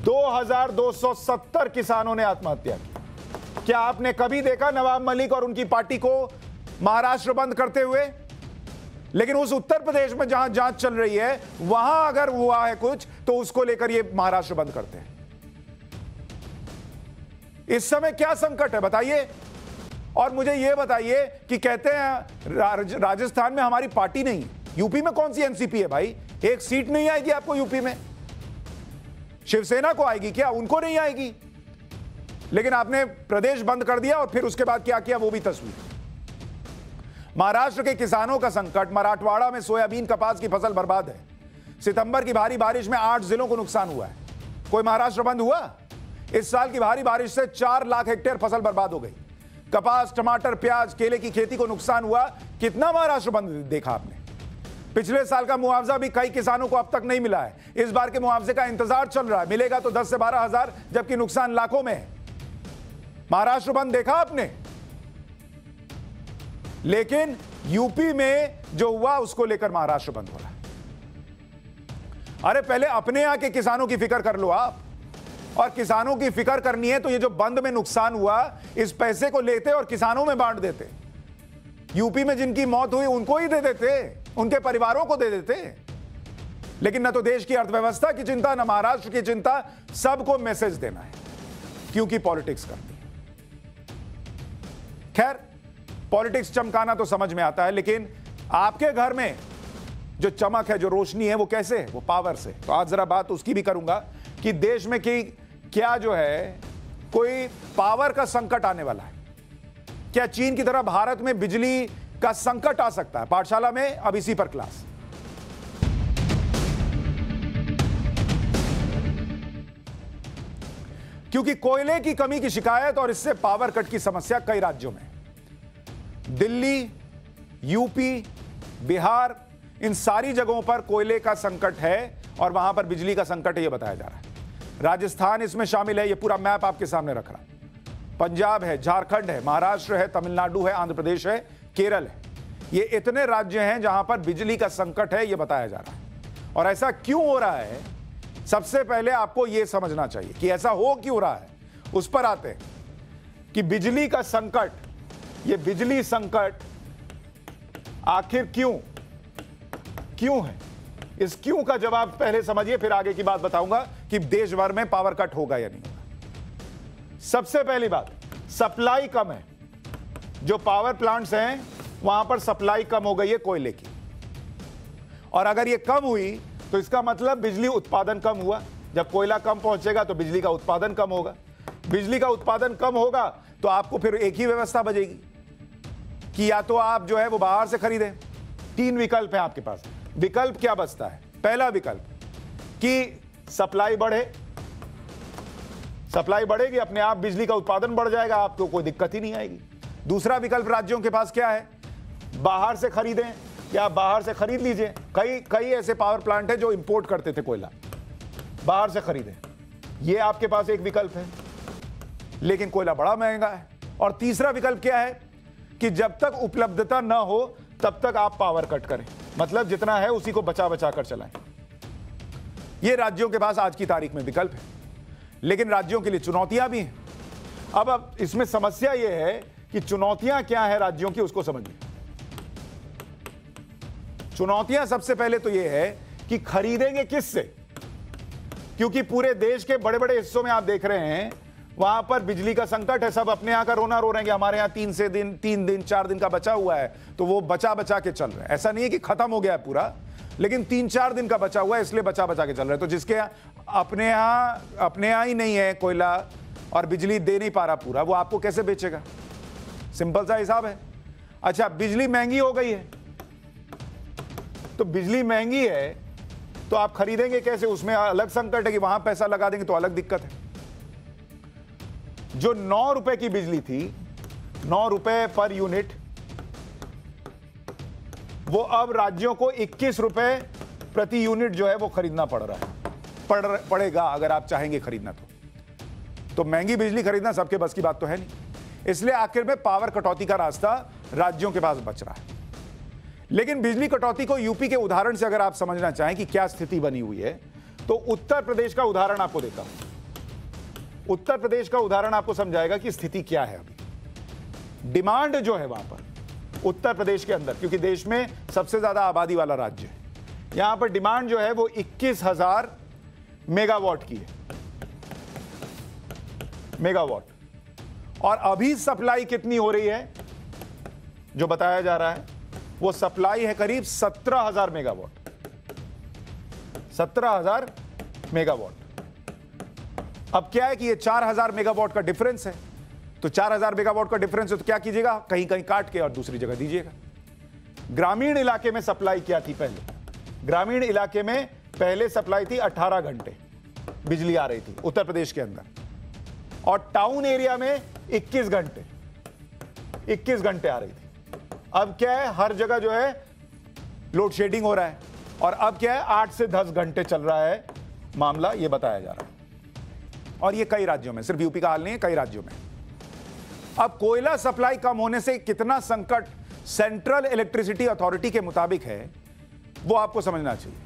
Speaker 1: 2270 किसानों ने आत्महत्या की। क्या आपने कभी देखा नवाब मलिक और उनकी पार्टी को महाराष्ट्र बंद करते हुए? लेकिन उस उत्तर प्रदेश में जहां जांच चल रही है, वहां अगर हुआ है कुछ तो उसको लेकर ये महाराष्ट्र बंद करते हैं। इस समय क्या संकट है बताइए? और मुझे यह बताइए कि कहते हैं राजस्थान में हमारी पार्टी नहीं, यूपी में कौन सी एनसीपी है भाई? एक सीट नहीं आएगी आपको यूपी में। शिवसेना को आएगी क्या? उनको नहीं आएगी। लेकिन आपने प्रदेश बंद कर दिया और फिर उसके बाद क्या किया वो भी तस्वीर। महाराष्ट्र के किसानों का संकट, मराठवाड़ा में सोयाबीन कपास की फसल बर्बाद है। सितंबर की भारी बारिश में 8 जिलों को नुकसान हुआ है। कोई महाराष्ट्र बंद हुआ? इस साल की भारी बारिश से 4 लाख हेक्टेयर फसल बर्बाद हो गई। कपास, टमाटर, प्याज, केले की खेती को नुकसान हुआ। कितना महाराष्ट्र बंद देखा आपने? पिछले साल का मुआवजा भी कई किसानों को अब तक नहीं मिला है। इस बार के मुआवजे का इंतजार चल रहा है, मिलेगा तो 10 से 12 हजार, जबकि नुकसान लाखों में है। महाराष्ट्र बंद देखा आपने? लेकिन यूपी में जो हुआ उसको लेकर महाराष्ट्र बंद हो रहा है। अरे पहले अपने यहां के किसानों की फिक्र कर लो आप। और किसानों की फिक्र करनी है तो ये जो बंद में नुकसान हुआ, इस पैसे को लेते और किसानों में बांट देते। यूपी में जिनकी मौत हुई उनको ही दे देते, उनके परिवारों को दे देते। लेकिन न तो देश की अर्थव्यवस्था की चिंता, न महाराष्ट्र की चिंता, सबको मैसेज देना है क्योंकि पॉलिटिक्स करती है। खैर, पॉलिटिक्स चमकाना तो समझ में आता है, लेकिन आपके घर में जो चमक है, जो रोशनी है, वो कैसे है? वो पावर से। तो आज जरा बात उसकी भी करूंगा कि देश में कि क्या जो है कोई पावर का संकट आने वाला है। क्या चीन की तरह भारत में बिजली का संकट आ सकता है? पाठशाला में अब इसी पर क्लास। क्योंकि कोयले की कमी की शिकायत और इससे पावर कट की समस्या कई राज्यों में, दिल्ली, यूपी, बिहार, इन सारी जगहों पर कोयले का संकट है और वहां पर बिजली का संकट है, यह बताया जा रहा है। राजस्थान इसमें शामिल है, यह पूरा मैप आपके सामने रख रहा। पंजाब है, झारखंड है, महाराष्ट्र है, तमिलनाडु है, आंध्र प्रदेश है, केरल है। ये इतने राज्य हैं जहां पर बिजली का संकट है, यह बताया जा रहा है। और ऐसा क्यों हो रहा है, सबसे पहले आपको यह समझना चाहिए कि ऐसा हो क्यों रहा है। उस पर आते हैं कि बिजली का संकट, यह बिजली संकट आखिर क्यों है। इस क्यों का जवाब पहले समझिए, फिर आगे की बात बताऊंगा कि देश भर में पावर कट होगा या नहीं होगा। सबसे पहली बात, सप्लाई कम है। जो पावर प्लांट्स हैं वहां पर सप्लाई कम हो गई है कोयले की, और अगर ये कम हुई तो इसका मतलब बिजली उत्पादन कम हुआ। जब कोयला कम पहुंचेगा तो बिजली का उत्पादन कम होगा। बिजली का उत्पादन कम होगा तो आपको फिर एक ही व्यवस्था बचेगी कि या तो आप जो है वो बाहर से खरीदें। 3 विकल्प हैं आपके पास। विकल्प क्या बचता है? पहला विकल्प कि सप्लाई बढ़े, सप्लाई बढ़ेगी, अपने आप बिजली का उत्पादन बढ़ जाएगा, आपको कोई दिक्कत ही नहीं आएगी। दूसरा विकल्प राज्यों के पास क्या है? बाहर से खरीदें, या बाहर से खरीद लीजिए। कई ऐसे पावर प्लांट हैं जो इंपोर्ट करते थे कोयला, बाहर से खरीदें, ये आपके पास एक विकल्प है, लेकिन कोयला बड़ा महंगा है। और तीसरा विकल्प क्या है कि जब तक उपलब्धता ना हो तब तक आप पावर कट करें, मतलब जितना है उसी को बचा बचा कर चलाएं। ये राज्यों के पास आज की तारीख में विकल्प है, लेकिन राज्यों के लिए चुनौतियां भी हैं। अब इसमें समस्या यह है कि चुनौतियां क्या है राज्यों की, उसको समझिए। चुनौतियां सबसे पहले तो यह है कि खरीदेंगे किससे, क्योंकि पूरे देश के बड़े बड़े हिस्सों में आप देख रहे हैं वहां पर बिजली का संकट है। सब अपने यहां का रोना रो रहे हैं कि हमारे यहां 3 दिन 4 दिन का बचा हुआ है, तो वो बचा बचा के चल रहे हैं। ऐसा नहीं है कि खत्म हो गया है पूरा, लेकिन 3-4 दिन का बचा हुआ है, इसलिए बचा बचा के चल रहा है। तो जिसके अपने यहां ही नहीं है कोयला और बिजली दे नहीं पा रहा पूरा, वो आपको कैसे बेचेगा? सिंपल सा हिसाब है। अच्छा, बिजली महंगी हो गई है, तो बिजली महंगी है तो आप खरीदेंगे कैसे? उसमें अलग संकट है कि वहां पैसा लगा देंगे तो अलग दिक्कत है। जो 9 रुपए की बिजली थी, 9 रुपए पर यूनिट, वो अब राज्यों को 21 रुपए प्रति यूनिट जो है वो खरीदना पड़ रहा है, पड़ेगा अगर आप चाहेंगे खरीदना तो महंगी बिजली खरीदना सबके बस की बात तो है नहीं। इसलिए आखिर में पावर कटौती का रास्ता राज्यों के पास बच रहा है। लेकिन बिजली कटौती को यूपी के उदाहरण से अगर आप समझना चाहें कि क्या स्थिति बनी हुई है, तो उत्तर प्रदेश का उदाहरण आपको देता हूं। उत्तर प्रदेश का उदाहरण आपको समझाएगा कि स्थिति क्या है। अभी डिमांड जो है वहां पर उत्तर प्रदेश के अंदर, क्योंकि देश में सबसे ज्यादा आबादी वाला राज्य है, यहां पर डिमांड जो है वो 21,000 मेगावाट की है, मेगावाट। और अभी सप्लाई कितनी हो रही है जो बताया जा रहा है, वो सप्लाई है करीब 17,000 मेगावाट। 17,000 मेगावाट। अब क्या है कि ये 4,000 मेगावाट का डिफरेंस है, तो 4,000 मेगावाट का डिफरेंस है तो क्या कीजिएगा, कहीं कहीं काट के और दूसरी जगह दीजिएगा। ग्रामीण इलाके में सप्लाई क्या थी पहले? ग्रामीण इलाके में पहले सप्लाई थी 18 घंटे बिजली आ रही थी उत्तर प्रदेश के अंदर, और टाउन एरिया में 21 घंटे आ रही थी। अब क्या है, हर जगह जो है लोड शेडिंग हो रहा है, और अब क्या है 8 से 10 घंटे चल रहा है मामला, ये बताया जा रहा है। और ये कई राज्यों में, सिर्फ यूपी का हाल नहीं है, कई राज्यों में। अब कोयला सप्लाई कम होने से कितना संकट सेंट्रल इलेक्ट्रिसिटी अथॉरिटी के मुताबिक है, वो आपको समझना चाहिए।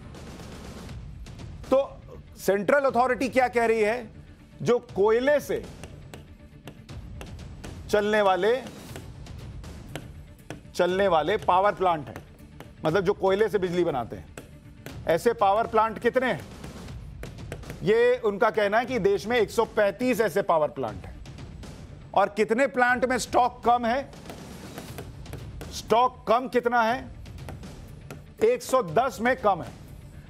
Speaker 1: तो सेंट्रल अथॉरिटी क्या कह रही है, जो कोयले से चलने वाले पावर प्लांट हैं, मतलब जो कोयले से बिजली बनाते हैं, ऐसे पावर प्लांट कितने हैं? ये उनका कहना है कि देश में 135 ऐसे पावर प्लांट हैं। और कितने प्लांट में स्टॉक कम है? स्टॉक कम कितना है? 110 में कम है।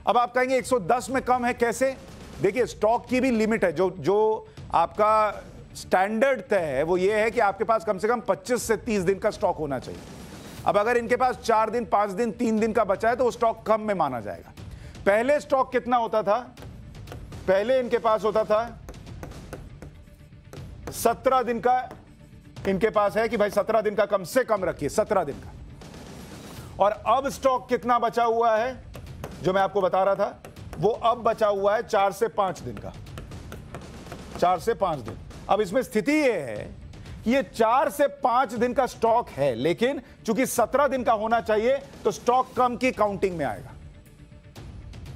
Speaker 1: अब आप कहेंगे 110 में कम है कैसे? देखिए, स्टॉक की भी लिमिट है। जो आपका स्टैंडर्ड तय है वो ये है कि आपके पास कम से कम 25 से 30 दिन का स्टॉक होना चाहिए। अब अगर इनके पास 4 दिन, 5 दिन, 3 दिन का बचा है तो वो स्टॉक कम में माना जाएगा। पहले स्टॉक कितना होता था? पहले इनके पास होता था 17 दिन का, इनके पास है कि भाई 17 दिन का कम से कम रखिए, 17 दिन का। और अब स्टॉक कितना बचा हुआ है जो मैं आपको बता रहा था, वो अब बचा हुआ है 4 से 5 दिन का। 4 से 5 दिन। अब इसमें स्थिति ये है कि ये 4 से 5 दिन का स्टॉक है, लेकिन चूंकि 17 दिन का होना चाहिए तो स्टॉक कम की काउंटिंग में आएगा।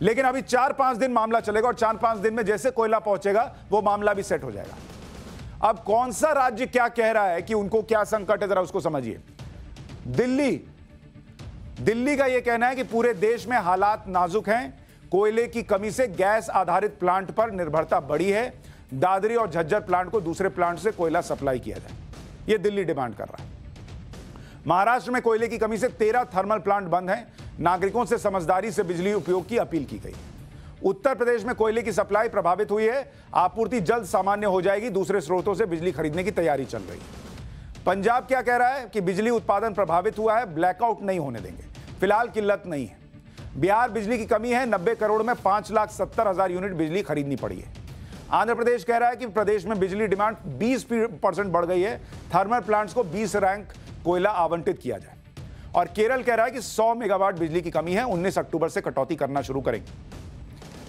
Speaker 1: लेकिन अभी 4-5 दिन मामला चलेगा, और 4-5 दिन में जैसे कोयला पहुंचेगा वो मामला भी सेट हो जाएगा। अब कौन सा राज्य क्या कह रहा है कि उनको क्या संकट है, जरा उसको समझिए। दिल्ली का यह कहना है कि पूरे देश में हालात नाजुक हैं, कोयले की कमी से गैस आधारित प्लांट पर निर्भरता बढ़ी है, दादरी और झज्जर प्लांट को दूसरे प्लांट से कोयला सप्लाई किया जाए, यह दिल्ली डिमांड कर रहा है। महाराष्ट्र में कोयले की कमी से 13 थर्मल प्लांट बंद हैं, नागरिकों से समझदारी से बिजली उपयोग की अपील की गई। उत्तर प्रदेश में कोयले की सप्लाई प्रभावित हुई है, आपूर्ति जल्द सामान्य हो जाएगी, दूसरे स्रोतों से बिजली खरीदने की तैयारी चल रही है। पंजाब क्या कह रहा है कि बिजली उत्पादन प्रभावित हुआ है, ब्लैकआउट नहीं होने देंगे, फिलहाल किल्लत नहीं है। बिहार बिजली की कमी है, 90 करोड़ में 5,70,000 यूनिट बिजली खरीदनी पड़ी है। आंध्र प्रदेश कह रहा है कि प्रदेश में बिजली डिमांड 20% बढ़ गई है, थर्मल प्लांट्स को 20 रैंक कोयला आवंटित किया जाए। और केरल कह रहा है कि 100 मेगावाट बिजली की कमी है, 19 अक्टूबर से कटौती करना शुरू करेंगे।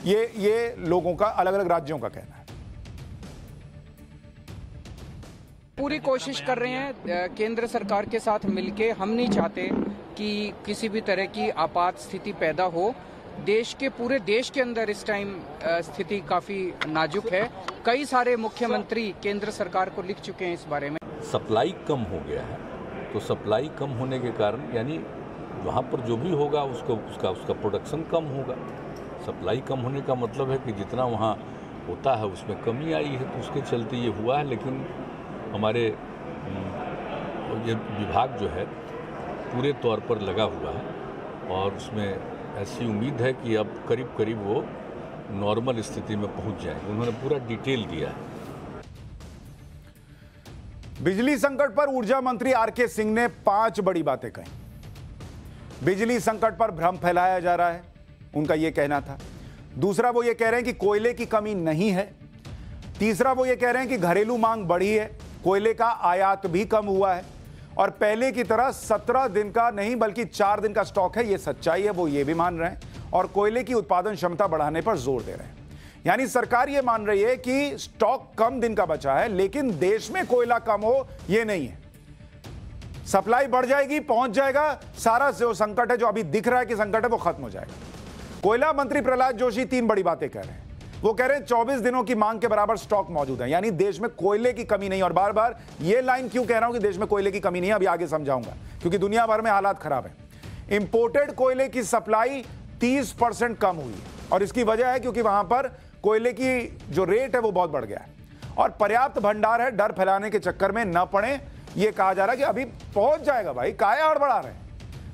Speaker 1: ये लोगों का, अलग अलग राज्यों का कहना है।
Speaker 11: पूरी कोशिश कर रहे हैं केंद्र सरकार के साथ मिलके। हम नहीं चाहते कि किसी भी तरह की आपात स्थिति पैदा हो। देश के, पूरे देश के अंदर इस टाइम स्थिति काफी नाजुक है। कई सारे मुख्यमंत्री केंद्र सरकार को लिख चुके हैं इस बारे में।
Speaker 12: सप्लाई कम हो गया है, तो सप्लाई कम होने के कारण यानी वहाँ पर जो भी होगा उसका प्रोडक्शन कम होगा। सप्लाई कम होने का मतलब है कि जितना वहाँ होता है उसमें कमी आई है, तो उसके चलते ये हुआ है। लेकिन हमारे ये विभाग जो है पूरे तौर पर लगा हुआ है, और उसमें ऐसी उम्मीद है कि अब करीब करीब वो नॉर्मल स्थिति में पहुंच जाएंगे। उन्होंने पूरा डिटेल दिया है।
Speaker 1: बिजली संकट पर ऊर्जा मंत्री आरके सिंह ने 5 बड़ी बातें कही। बिजली संकट पर भ्रम फैलाया जा रहा है, उनका यह कहना था। दूसरा, वो ये कह रहे हैं कि कोयले की कमी नहीं है। तीसरा, वो ये कह रहे हैं कि घरेलू मांग बढ़ी है, कोयले का आयात भी कम हुआ है, और पहले की तरह 17 दिन का नहीं बल्कि 4 दिन का स्टॉक है। ये सच्चाई है, वो ये भी मान रहे हैं, और कोयले की उत्पादन क्षमता बढ़ाने पर जोर दे रहे हैं। यानी सरकार ये मान रही है कि स्टॉक कम दिन का बचा है, लेकिन देश में कोयला कम हो ये नहीं है। सप्लाई बढ़ जाएगी, पहुंच जाएगा, सारा जो संकट है, जो अभी दिख रहा है कि संकट है, वो खत्म हो जाएगा। कोयला मंत्री प्रहलाद जोशी 3 बड़ी बातें कह रहे हैं। वो कह रहे हैं 24 दिनों की मांग के बराबर स्टॉक मौजूद है, यानी देश में कोयले की कमी नहीं। और बार बार ये लाइन क्यों कह रहा हूं कि देश में कोयले की कमी नहीं है, अभी आगे समझाऊंगा, क्योंकि दुनिया भर में हालात खराब है। इंपोर्टेड कोयले की सप्लाई 30% कम हुई है, और इसकी वजह है क्योंकि वहां पर कोयले की जो रेट है वो बहुत बढ़ गया है। और पर्याप्त भंडार है, डर फैलाने के चक्कर में न पड़े। ये कहा जा रहा है कि अभी पहुंच जाएगा। भाई काहे हड़बड़ा रहे हैं?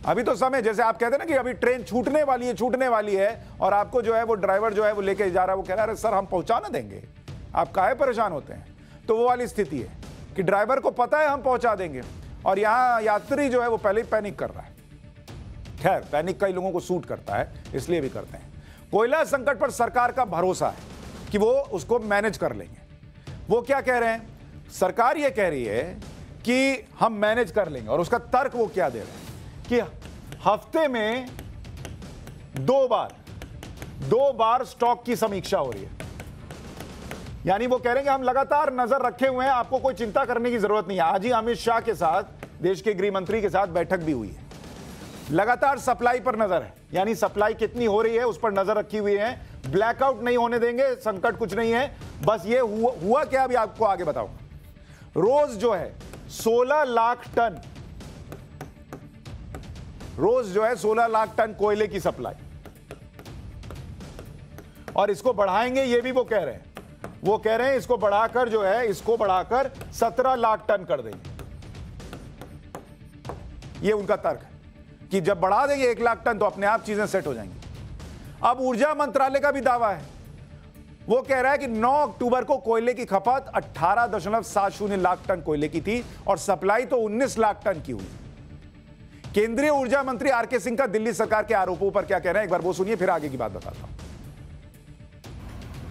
Speaker 1: अभी तो समय, जैसे आप कहते हैं ना कि अभी ट्रेन छूटने वाली है और आपको जो है वो ड्राइवर जो है वो लेके जा रहा है, वो कह रहा है सर हम पहुंचा ना देंगे, आप काहे परेशान होते हैं? तो वो वाली स्थिति है कि ड्राइवर को पता है हम पहुंचा देंगे और यहाँ यात्री जो है वो पहले ही पैनिक कर रहा है। खैर, पैनिक कई लोगों को सूट करता है, इसलिए भी करते हैं। कोयला संकट पर सरकार का भरोसा है कि वो उसको मैनेज कर लेंगे। वो क्या कह रहे हैं? सरकार ये कह रही है कि हम मैनेज कर लेंगे, और उसका तर्क वो क्या दे रहे हैं कि हफ्ते में दो बार स्टॉक की समीक्षा हो रही है। यानी वो कह रहे हैं कि हम लगातार नजर रखे हुए हैं, आपको कोई चिंता करने की जरूरत नहीं है। आज ही अमित शाह के साथ, देश के गृह मंत्री के साथ बैठक भी हुई है। लगातार सप्लाई पर नजर है, यानी सप्लाई कितनी हो रही है उस पर नजर रखी हुई है। ब्लैकआउट नहीं होने देंगे, संकट कुछ नहीं है। बस ये हुआ क्या अभी आपको आगे बताऊंगा। रोज जो है 16 लाख टन, रोज जो है 16 लाख टन कोयले की सप्लाई, और इसको बढ़ाएंगे ये भी वो कह रहे हैं। वो कह रहे हैं इसको बढ़ाकर जो है, इसको बढ़ाकर 17 लाख टन कर देंगे। ये उनका तर्क है कि जब बढ़ा देंगे 1 लाख टन तो अपने आप चीजें सेट हो जाएंगी। अब ऊर्जा मंत्रालय का भी दावा है। वो कह रहा है कि 9 अक्टूबर को कोयले की खपत 18.70 लाख टन कोयले की थी और सप्लाई तो 19 लाख टन की हुई। केंद्रीय ऊर्जा मंत्री आरके सिंह का दिल्ली सरकार के आरोपों पर क्या कह रहे हैं, एक बार वो सुनिए, फिर आगे की बात बताता हूं।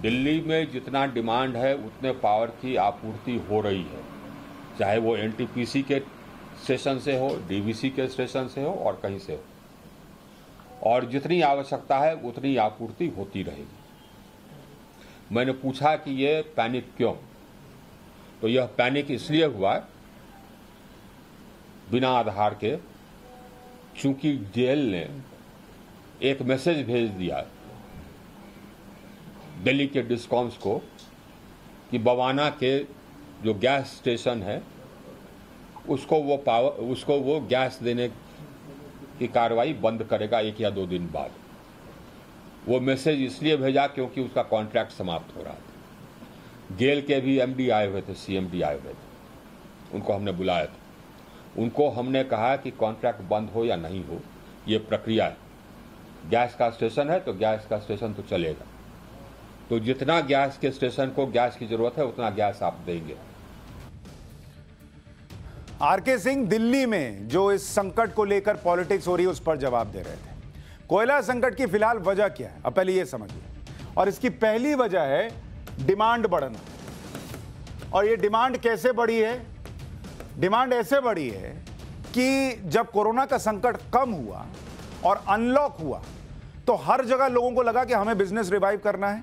Speaker 13: दिल्ली में जितना डिमांड है उतने पावर की आपूर्ति हो रही है, चाहे वो एनटीपीसी के स्टेशन से हो, डीवीसी के स्टेशन से हो और कहीं से हो, और जितनी आवश्यकता है उतनी आपूर्ति होती रहेगी। मैंने पूछा कि ये पैनिक क्यों, तो यह पैनिक इसलिए हुआ बिना आधार के, चूंकि जेल ने एक मैसेज भेज दिया दिल्ली के डिस्कॉम्स को कि बवाना के जो गैस स्टेशन है उसको वो गैस देने की कार्रवाई बंद करेगा 1 या 2 दिन बाद। वो मैसेज इसलिए भेजा क्योंकि उसका कॉन्ट्रैक्ट समाप्त हो रहा था। गेल के भी एमडी आए हुए थे, सीएमडी आए हुए थे, उनको हमने बुलाया था। उनको हमने कहा कि कॉन्ट्रैक्ट बंद हो या नहीं हो, ये प्रक्रिया है। गैस का स्टेशन है तो गैस का स्टेशन तो चलेगा, तो जितना गैस के स्टेशन को गैस की जरूरत है उतना गैस आप देंगे।
Speaker 1: आरके सिंह दिल्ली में जो इस संकट को लेकर पॉलिटिक्स हो रही है उस पर जवाब दे रहे थे। कोयला संकट की फिलहाल वजह क्या है, अब पहले ये समझिए। और इसकी पहली वजह है डिमांड बढ़ना। और ये डिमांड कैसे बढ़ी है? डिमांड ऐसे बढ़ी है कि जब कोरोना का संकट कम हुआ और अनलॉक हुआ तो हर जगह लोगों को लगा कि हमें बिजनेस रिवाइव करना है।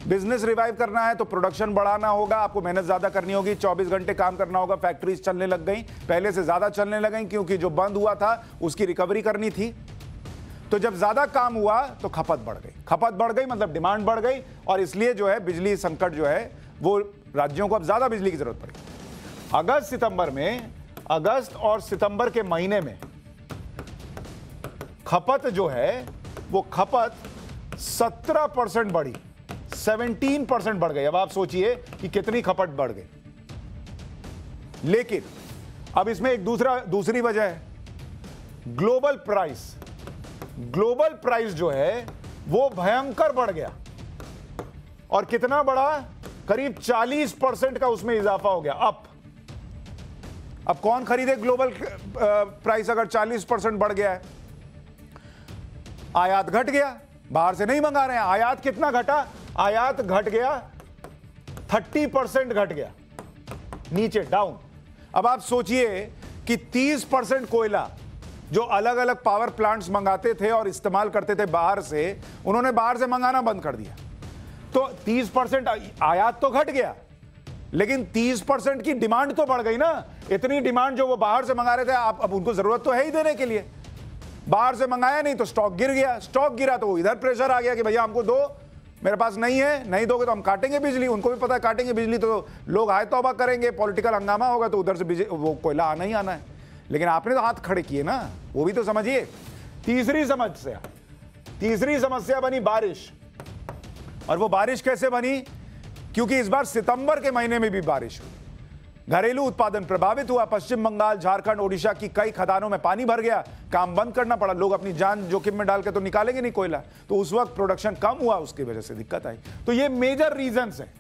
Speaker 1: बिजनेस रिवाइव करना है तो प्रोडक्शन बढ़ाना होगा, आपको मेहनत ज्यादा करनी होगी, 24 घंटे काम करना होगा। फैक्ट्रीज चलने लग गई, पहले से ज्यादा चलने लग गई, क्योंकि जो बंद हुआ था उसकी रिकवरी करनी थी। तो जब ज्यादा काम हुआ तो खपत बढ़ गई। खपत बढ़ गई मतलब डिमांड बढ़ गई, और इसलिए जो है बिजली संकट जो है वो राज्यों को अब ज्यादा बिजली की जरूरत पड़ी। अगस्त और सितंबर के महीने में खपत जो है वो खपत 17% बढ़ी, 17% बढ़ गई। अब आप सोचिए कि कितनी खपत बढ़ गई। लेकिन अब इसमें एक दूसरी वजह है, ग्लोबल प्राइस जो है वो भयंकर बढ़ गया। और कितना बढ़ा? करीब 40% का उसमें इजाफा हो गया। अब कौन खरीदे ग्लोबल प्राइस अगर 40% बढ़ गया है? आयात घट गया, बाहर से नहीं मंगा रहे हैं। आयात कितना घटा? आयात घट गया 30% घट गया, नीचे डाउन। अब आप सोचिए कि 30% कोयला जो अलग अलग पावर प्लांट्स मंगाते थे और इस्तेमाल करते थे बाहर से, उन्होंने बाहर से मंगाना बंद कर दिया। तो 30% आयात तो घट गया, लेकिन 30% की डिमांड तो बढ़ गई ना। इतनी डिमांड जो वो बाहर से मंगा रहे थे, अब उनको जरूरत तो है ही देने के लिए। बाहर से मंगाया नहीं तो स्टॉक गिर गया। स्टॉक गिरा तो इधर प्रेशर आ गया कि भैया हमको दो, मेरे पास नहीं है, नहीं दोगे तो हम काटेंगे बिजली। उनको भी पता है काटेंगे बिजली तो लोग हाय तौबा करेंगे, पॉलिटिकल हंगामा होगा, तो उधर से वो कोयला आना ही आना है। लेकिन आपने तो हाथ खड़े किए ना, वो भी तो समझिए। तीसरी समस्या बनी बारिश। और वो बारिश कैसे बनी क्योंकि इस बार सितंबर के महीने में भी बारिश हुई, घरेलू उत्पादन प्रभावित हुआ। पश्चिम बंगाल, झारखंड, ओडिशा की कई खदानों में पानी भर गया, काम बंद करना पड़ा। लोग अपनी जान जोखिम में डाल के तो निकालेंगे नहीं कोयला, तो उस वक्त प्रोडक्शन कम हुआ, उसकी वजह से दिक्कत आई। तो ये मेजर रीजंस हैं।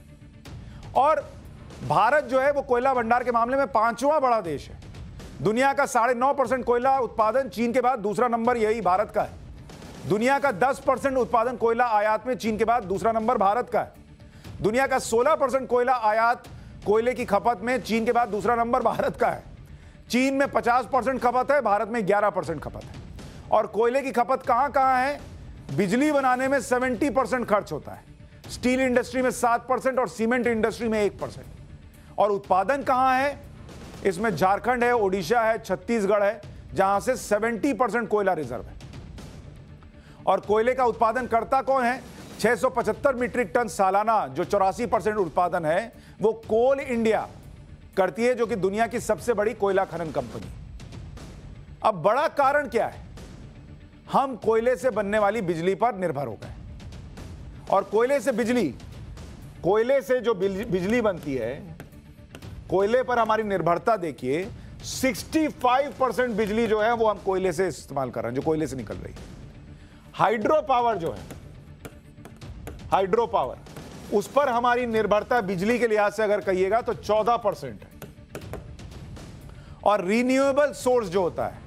Speaker 1: और भारत जो है वो कोयला भंडार के मामले में 5वां बड़ा देश है। दुनिया का 9.5% कोयला उत्पादन चीन के बाद दूसरा नंबर यही भारत का है। दुनिया का 10% उत्पादन कोयला आयात में चीन के बाद दूसरा नंबर भारत का है। दुनिया का 16% कोयला आयात कोयले की खपत में चीन के बाद दूसरा नंबर भारत का है। चीन में 50% खपत है, भारत में 11% खपत है। और कोयले की खपत कहां कहां है? बिजली बनाने में 70% खर्च होता है, स्टील इंडस्ट्री में 7% और सीमेंट इंडस्ट्री में 1%। और उत्पादन कहां है? इसमें झारखंड है, ओडिशा है, छत्तीसगढ़ है, जहां से 70% कोयला रिजर्व है। और कोयले का उत्पादन करता कौन है? 675 मीट्रिक टन सालाना, जो 84% उत्पादन है, वो कोल इंडिया करती है, जो कि दुनिया की सबसे बड़ी कोयला खनन कंपनी। अब बड़ा कारण क्या है? हम कोयले से बनने वाली बिजली पर निर्भर हो गए। और कोयले से जो बिजली बनती है, कोयले पर हमारी निर्भरता देखिए, 65% बिजली जो है वो हम कोयले से इस्तेमाल कर रहे हैं, जो कोयले से निकल रही है। हाइड्रो पावर जो है, हाइड्रो पावर, उस पर हमारी निर्भरता बिजली के लिहाज से अगर कहिएगा तो 14% है। और रिन्यूएबल सोर्स जो होता है,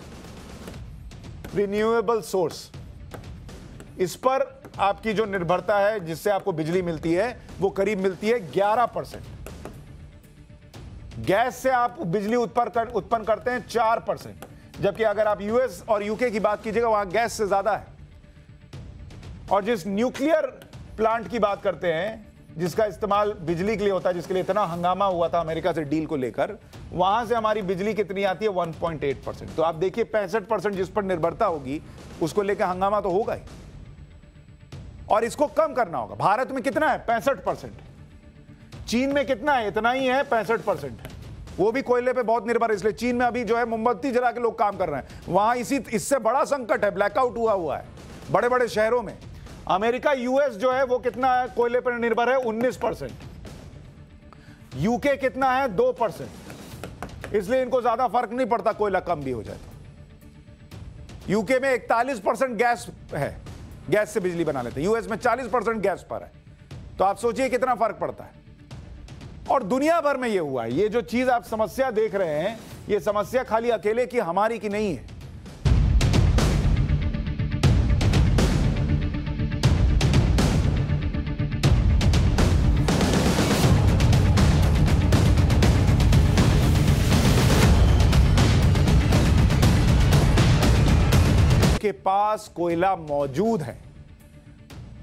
Speaker 1: रिन्यूएबल सोर्स, इस पर आपकी जो निर्भरता है जिससे आपको बिजली मिलती है, वो करीब मिलती है 11%। गैस से आप बिजली उत्पन्न करते हैं 4%, जबकि अगर आप यूएस और यूके की बात कीजिएगा वहां गैस से ज्यादा है। और जिस न्यूक्लियर प्लांट की बात करते हैं, जिसका इस्तेमाल बिजली के लिए होता है, जिसके लिए इतना हंगामा हुआ था अमेरिका से डील को लेकर, वहां से हमारी बिजली कितनी आती है? 1.8%। तो आप देखिए 65% जिस पर निर्भरता होगी, उसको लेकर हंगामा तो होगा ही। और इसको कम करना होगा। भारत में कितना है? 65%। चीन में कितना है? इतना ही है, 65% है। वो भी कोयले पे बहुत निर्भर है, इसलिए चीन में अभी जो है मोमबत्ती जला के लोग काम कर रहे हैं। वहां इससे बड़ा संकट है, ब्लैकआउट हुआ है बड़े बड़े शहरों में। अमेरिका, यूएस जो है वो कितना है? कोयले पर निर्भर है, 19%। यूके कितना है? 2%। इसलिए इनको ज्यादा फर्क नहीं पड़ता कोयला कम भी हो जाए तो। यूके में 41% गैस है, गैस से बिजली बना लेते हैं। यूएस में 40% गैस पर है। तो आप सोचिए कितना फर्क पड़ता है। और दुनिया भर में ये हुआ है। ये जो चीज आप समस्या देख रहे हैं, ये समस्या खाली अकेले की हमारी की नहीं है। के पास कोयला मौजूद है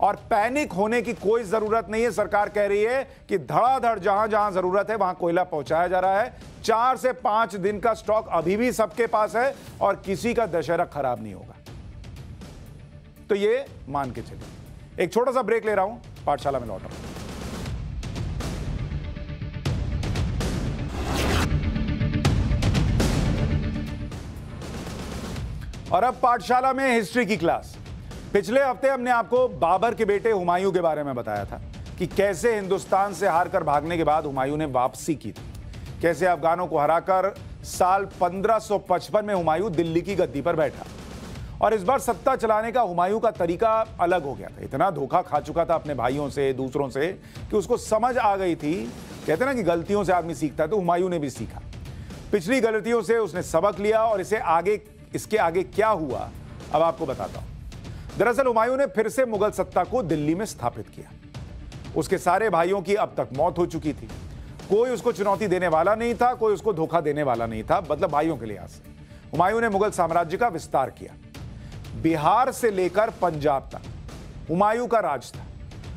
Speaker 1: और पैनिक होने की कोई जरूरत नहीं है। सरकार कह रही है कि धड़ाधड़ जहां जहां जरूरत है वहां कोयला पहुंचाया जा रहा है। 4 से 5 दिन का स्टॉक अभी भी सबके पास है और किसी का दशहरा खराब नहीं होगा। तो ये मान के चलिए। एक छोटा सा ब्रेक ले रहा हूं, पाठशाला में लौटा। और अब पाठशाला में हिस्ट्री की क्लास। पिछले हफ्ते हमने आपको बाबर के बेटे हुमायूं के बारे में बताया था कि कैसे हिंदुस्तान से हारकर भागने के बाद हुमायूं ने वापसी की थी, कैसे अफगानों को हराकर साल 1555 में हुमायूं दिल्ली की गद्दी पर बैठा। और इस बार सत्ता चलाने का हुमायूं का तरीका अलग हो गया था। इतना धोखा खा चुका था अपने भाइयों से, दूसरों से, कि उसको समझ आ गई थी, कहते ना कि गलतियों से आदमी सीखता है, तो हुमायूं ने भी सीखा। पिछली गलतियों से उसने सबक लिया और इसके आगे क्या हुआ अब आपको बताता हूं। दरअसल हुमायूं ने फिर से मुगल सत्ता को दिल्ली में स्थापित किया। उसके सारे भाइयों की अब तक मौत हो चुकी थी। कोई उसको चुनौती देने वाला नहीं था, कोई उसको धोखा देने वाला नहीं था, मतलब भाइयों के लिहाज से। हुमायूं ने मुगल साम्राज्य का विस्तार किया। बिहार से लेकर पंजाब तक हुमायूं का राज था।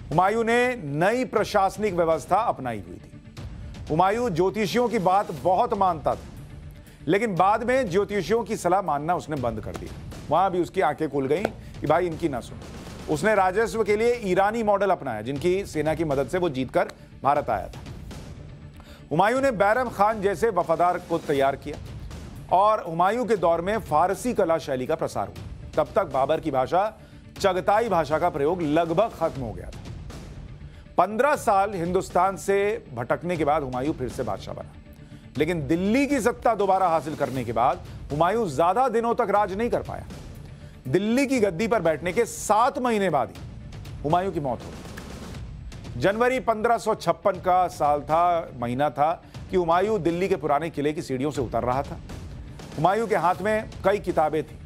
Speaker 1: हुमायूं ने नई प्रशासनिक व्यवस्था अपनाई हुई थी। हुमायूं ज्योतिषियों की बात बहुत मानता था, लेकिन बाद में ज्योतिषियों की सलाह मानना उसने बंद कर दिया। वहां भी उसकी आंखें खुल गईं कि भाई इनकी ना सुनो। उसने राजस्व के लिए ईरानी मॉडल अपनाया, जिनकी सेना की मदद से वो जीतकर भारत आया था। हुमायूं ने बैरम खान जैसे वफादार को तैयार किया और हुमायूं के दौर में फारसी कला शैली का प्रसार हुआ। तब तक बाबर की भाषा चगताई भाषा का प्रयोग लगभग खत्म हो गया था। 15 साल हिंदुस्तान से भटकने के बाद हुमायूं फिर से बादशाह बना, लेकिन दिल्ली की सत्ता दोबारा हासिल करने के बाद हुमायूं ज्यादा दिनों तक राज नहीं कर पाया। दिल्ली की गद्दी पर बैठने के 7 महीने बाद ही हुमायूं की मौत हो गई। जनवरी 1556 का साल था, महीना था कि हुमायूं दिल्ली के पुराने किले की सीढ़ियों से उतर रहा था। हुमायूं के हाथ में कई किताबें थी।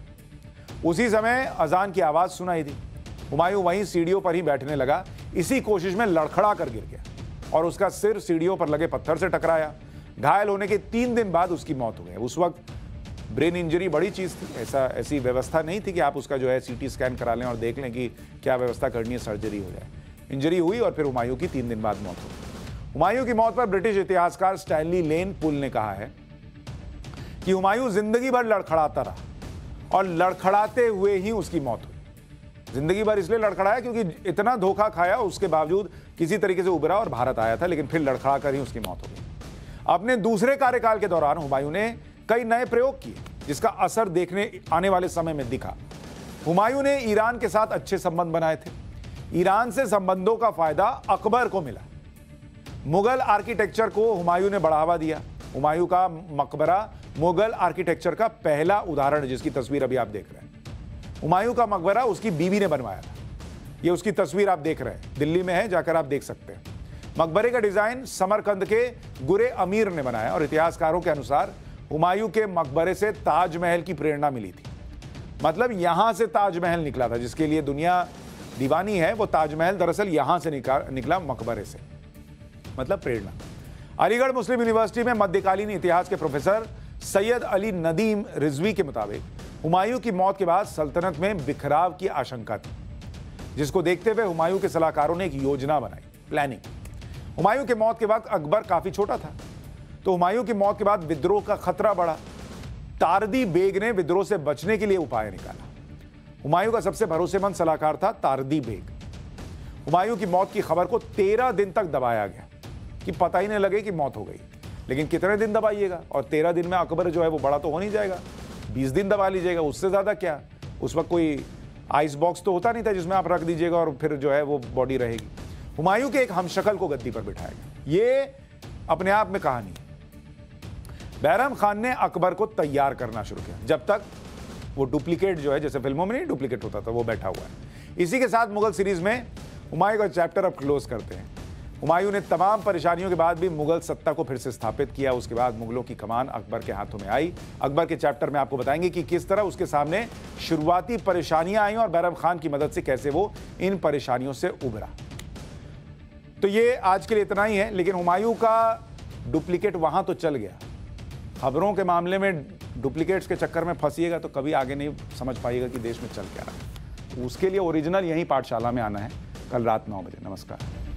Speaker 1: उसी समय अजान की आवाज सुनाई दी। हुमायूं वहीं सीढ़ियों पर ही बैठने लगा। इसी कोशिश में लड़खड़ा कर गिर गया और उसका सिर सीढ़ियों पर लगे पत्थर से टकराया। घायल होने के 3 दिन बाद उसकी मौत हो गई। उस वक्त ब्रेन इंजरी बड़ी चीज थी, ऐसी व्यवस्था नहीं थी कि आप उसका जो है सीटी स्कैन करा लें और देख लें कि क्या व्यवस्था करनी है, सर्जरी हो जाए। इंजरी हुई और फिर हुमायूं की 3 दिन बाद मौत हो गई। हुमायूं की मौत पर ब्रिटिश इतिहासकार स्टैनली लेन पुल ने कहा है कि हुमायूं जिंदगी भर लड़खड़ाता रहा और लड़खड़ाते हुए ही उसकी मौत हुई। जिंदगी भर इसलिए लड़खड़ाया क्योंकि इतना धोखा खाया, उसके बावजूद किसी तरीके से उभरा और भारत आया था, लेकिन फिर लड़खड़ा कर ही उसकी मौत हो गई। अपने दूसरे कार्यकाल के दौरान हुमायूं ने कई नए प्रयोग किए जिसका असर देखने आने वाले समय में दिखा। हुमायूं ने ईरान के साथ अच्छे संबंध बनाए थे। ईरान से संबंधों का फायदा अकबर को मिला। मुगल आर्किटेक्चर को हुमायूं ने बढ़ावा दिया। हुमायूं का मकबरा मुगल आर्किटेक्चर का पहला उदाहरण, जिसकी तस्वीर अभी आप देख रहे हैं। हुमायूं का मकबरा उसकी बीवी ने बनवाया था। ये उसकी तस्वीर आप देख रहे हैं, दिल्ली में है, जाकर आप देख सकते हैं। मकबरे का डिजाइन समरकंद के गुरे अमीर ने बनाया और इतिहासकारों के अनुसार हुमायूं के मकबरे से ताजमहल की प्रेरणा मिली थी। मतलब यहां से ताजमहल निकला था, जिसके लिए दुनिया दीवानी है, वो ताजमहल दरअसल यहां से निकला, मकबरे से। मतलब प्रेरणा। अलीगढ़ मुस्लिम यूनिवर्सिटी में मध्यकालीन इतिहास के प्रोफेसर सैयद अली नदीम रिजवी के मुताबिक हुमायूं की मौत के बाद सल्तनत में बिखराव की आशंका थी, जिसको देखते हुए हुमायूं के सलाहकारों ने एक योजना बनाई, प्लानिंग। हुमायूं के मौत के वक्त अकबर काफी छोटा था, तो हुमायूं की मौत के बाद विद्रोह का खतरा बढ़ा। तारदी बेग ने विद्रोह से बचने के लिए उपाय निकाला। हुमायूं का सबसे भरोसेमंद सलाहकार था तारदी बेग। हुमायूं की मौत की खबर को 13 दिन तक दबाया गया कि पता ही नहीं लगे कि मौत हो गई। लेकिन कितने दिन दबाइएगा, और 13 दिन में अकबर जो है वो बड़ा तो हो नहीं जाएगा, 20 दिन दबा लीजिएगा, उससे ज्यादा क्या। उस वक्त कोई आइस बॉक्स तो होता नहीं था जिसमें आप रख दीजिएगा और फिर जो है वो बॉडी रहेगी। हुमायूं के एक हमशक्ल को गद्दी पर बिठाया गया। ये अपने आप में कहानी है। बैरम खान ने अकबर को तैयार करना शुरू किया, जब तक वो डुप्लीकेट जो है, जैसे फिल्मों में नहीं डुप्लीकेट होता था, वो बैठा हुआ है। इसी के साथ मुगल सीरीज में हुमायूं का चैप्टर अब क्लोज करते हैं। हुमायूं ने तमाम परेशानियों के बाद भी मुगल सत्ता को फिर से स्थापित किया। उसके बाद मुगलों की कमान अकबर के हाथों में आई। अकबर के चैप्टर में आपको बताएंगे कि किस तरह उसके सामने शुरुआती परेशानियां आई और बैरम खान की मदद से कैसे वो इन परेशानियों से उभरा। तो ये आज के लिए इतना ही है, लेकिन हुमायूं का डुप्लीकेट वहां तो चल गया। खबरों के मामले में डुप्लीकेट्स के चक्कर में फंसिएगा तो कभी आगे नहीं समझ पाइएगा कि देश में चल क्या रहा है। उसके लिए ओरिजिनल यहीं पाठशाला में आना है, कल रात 9 बजे। नमस्कार।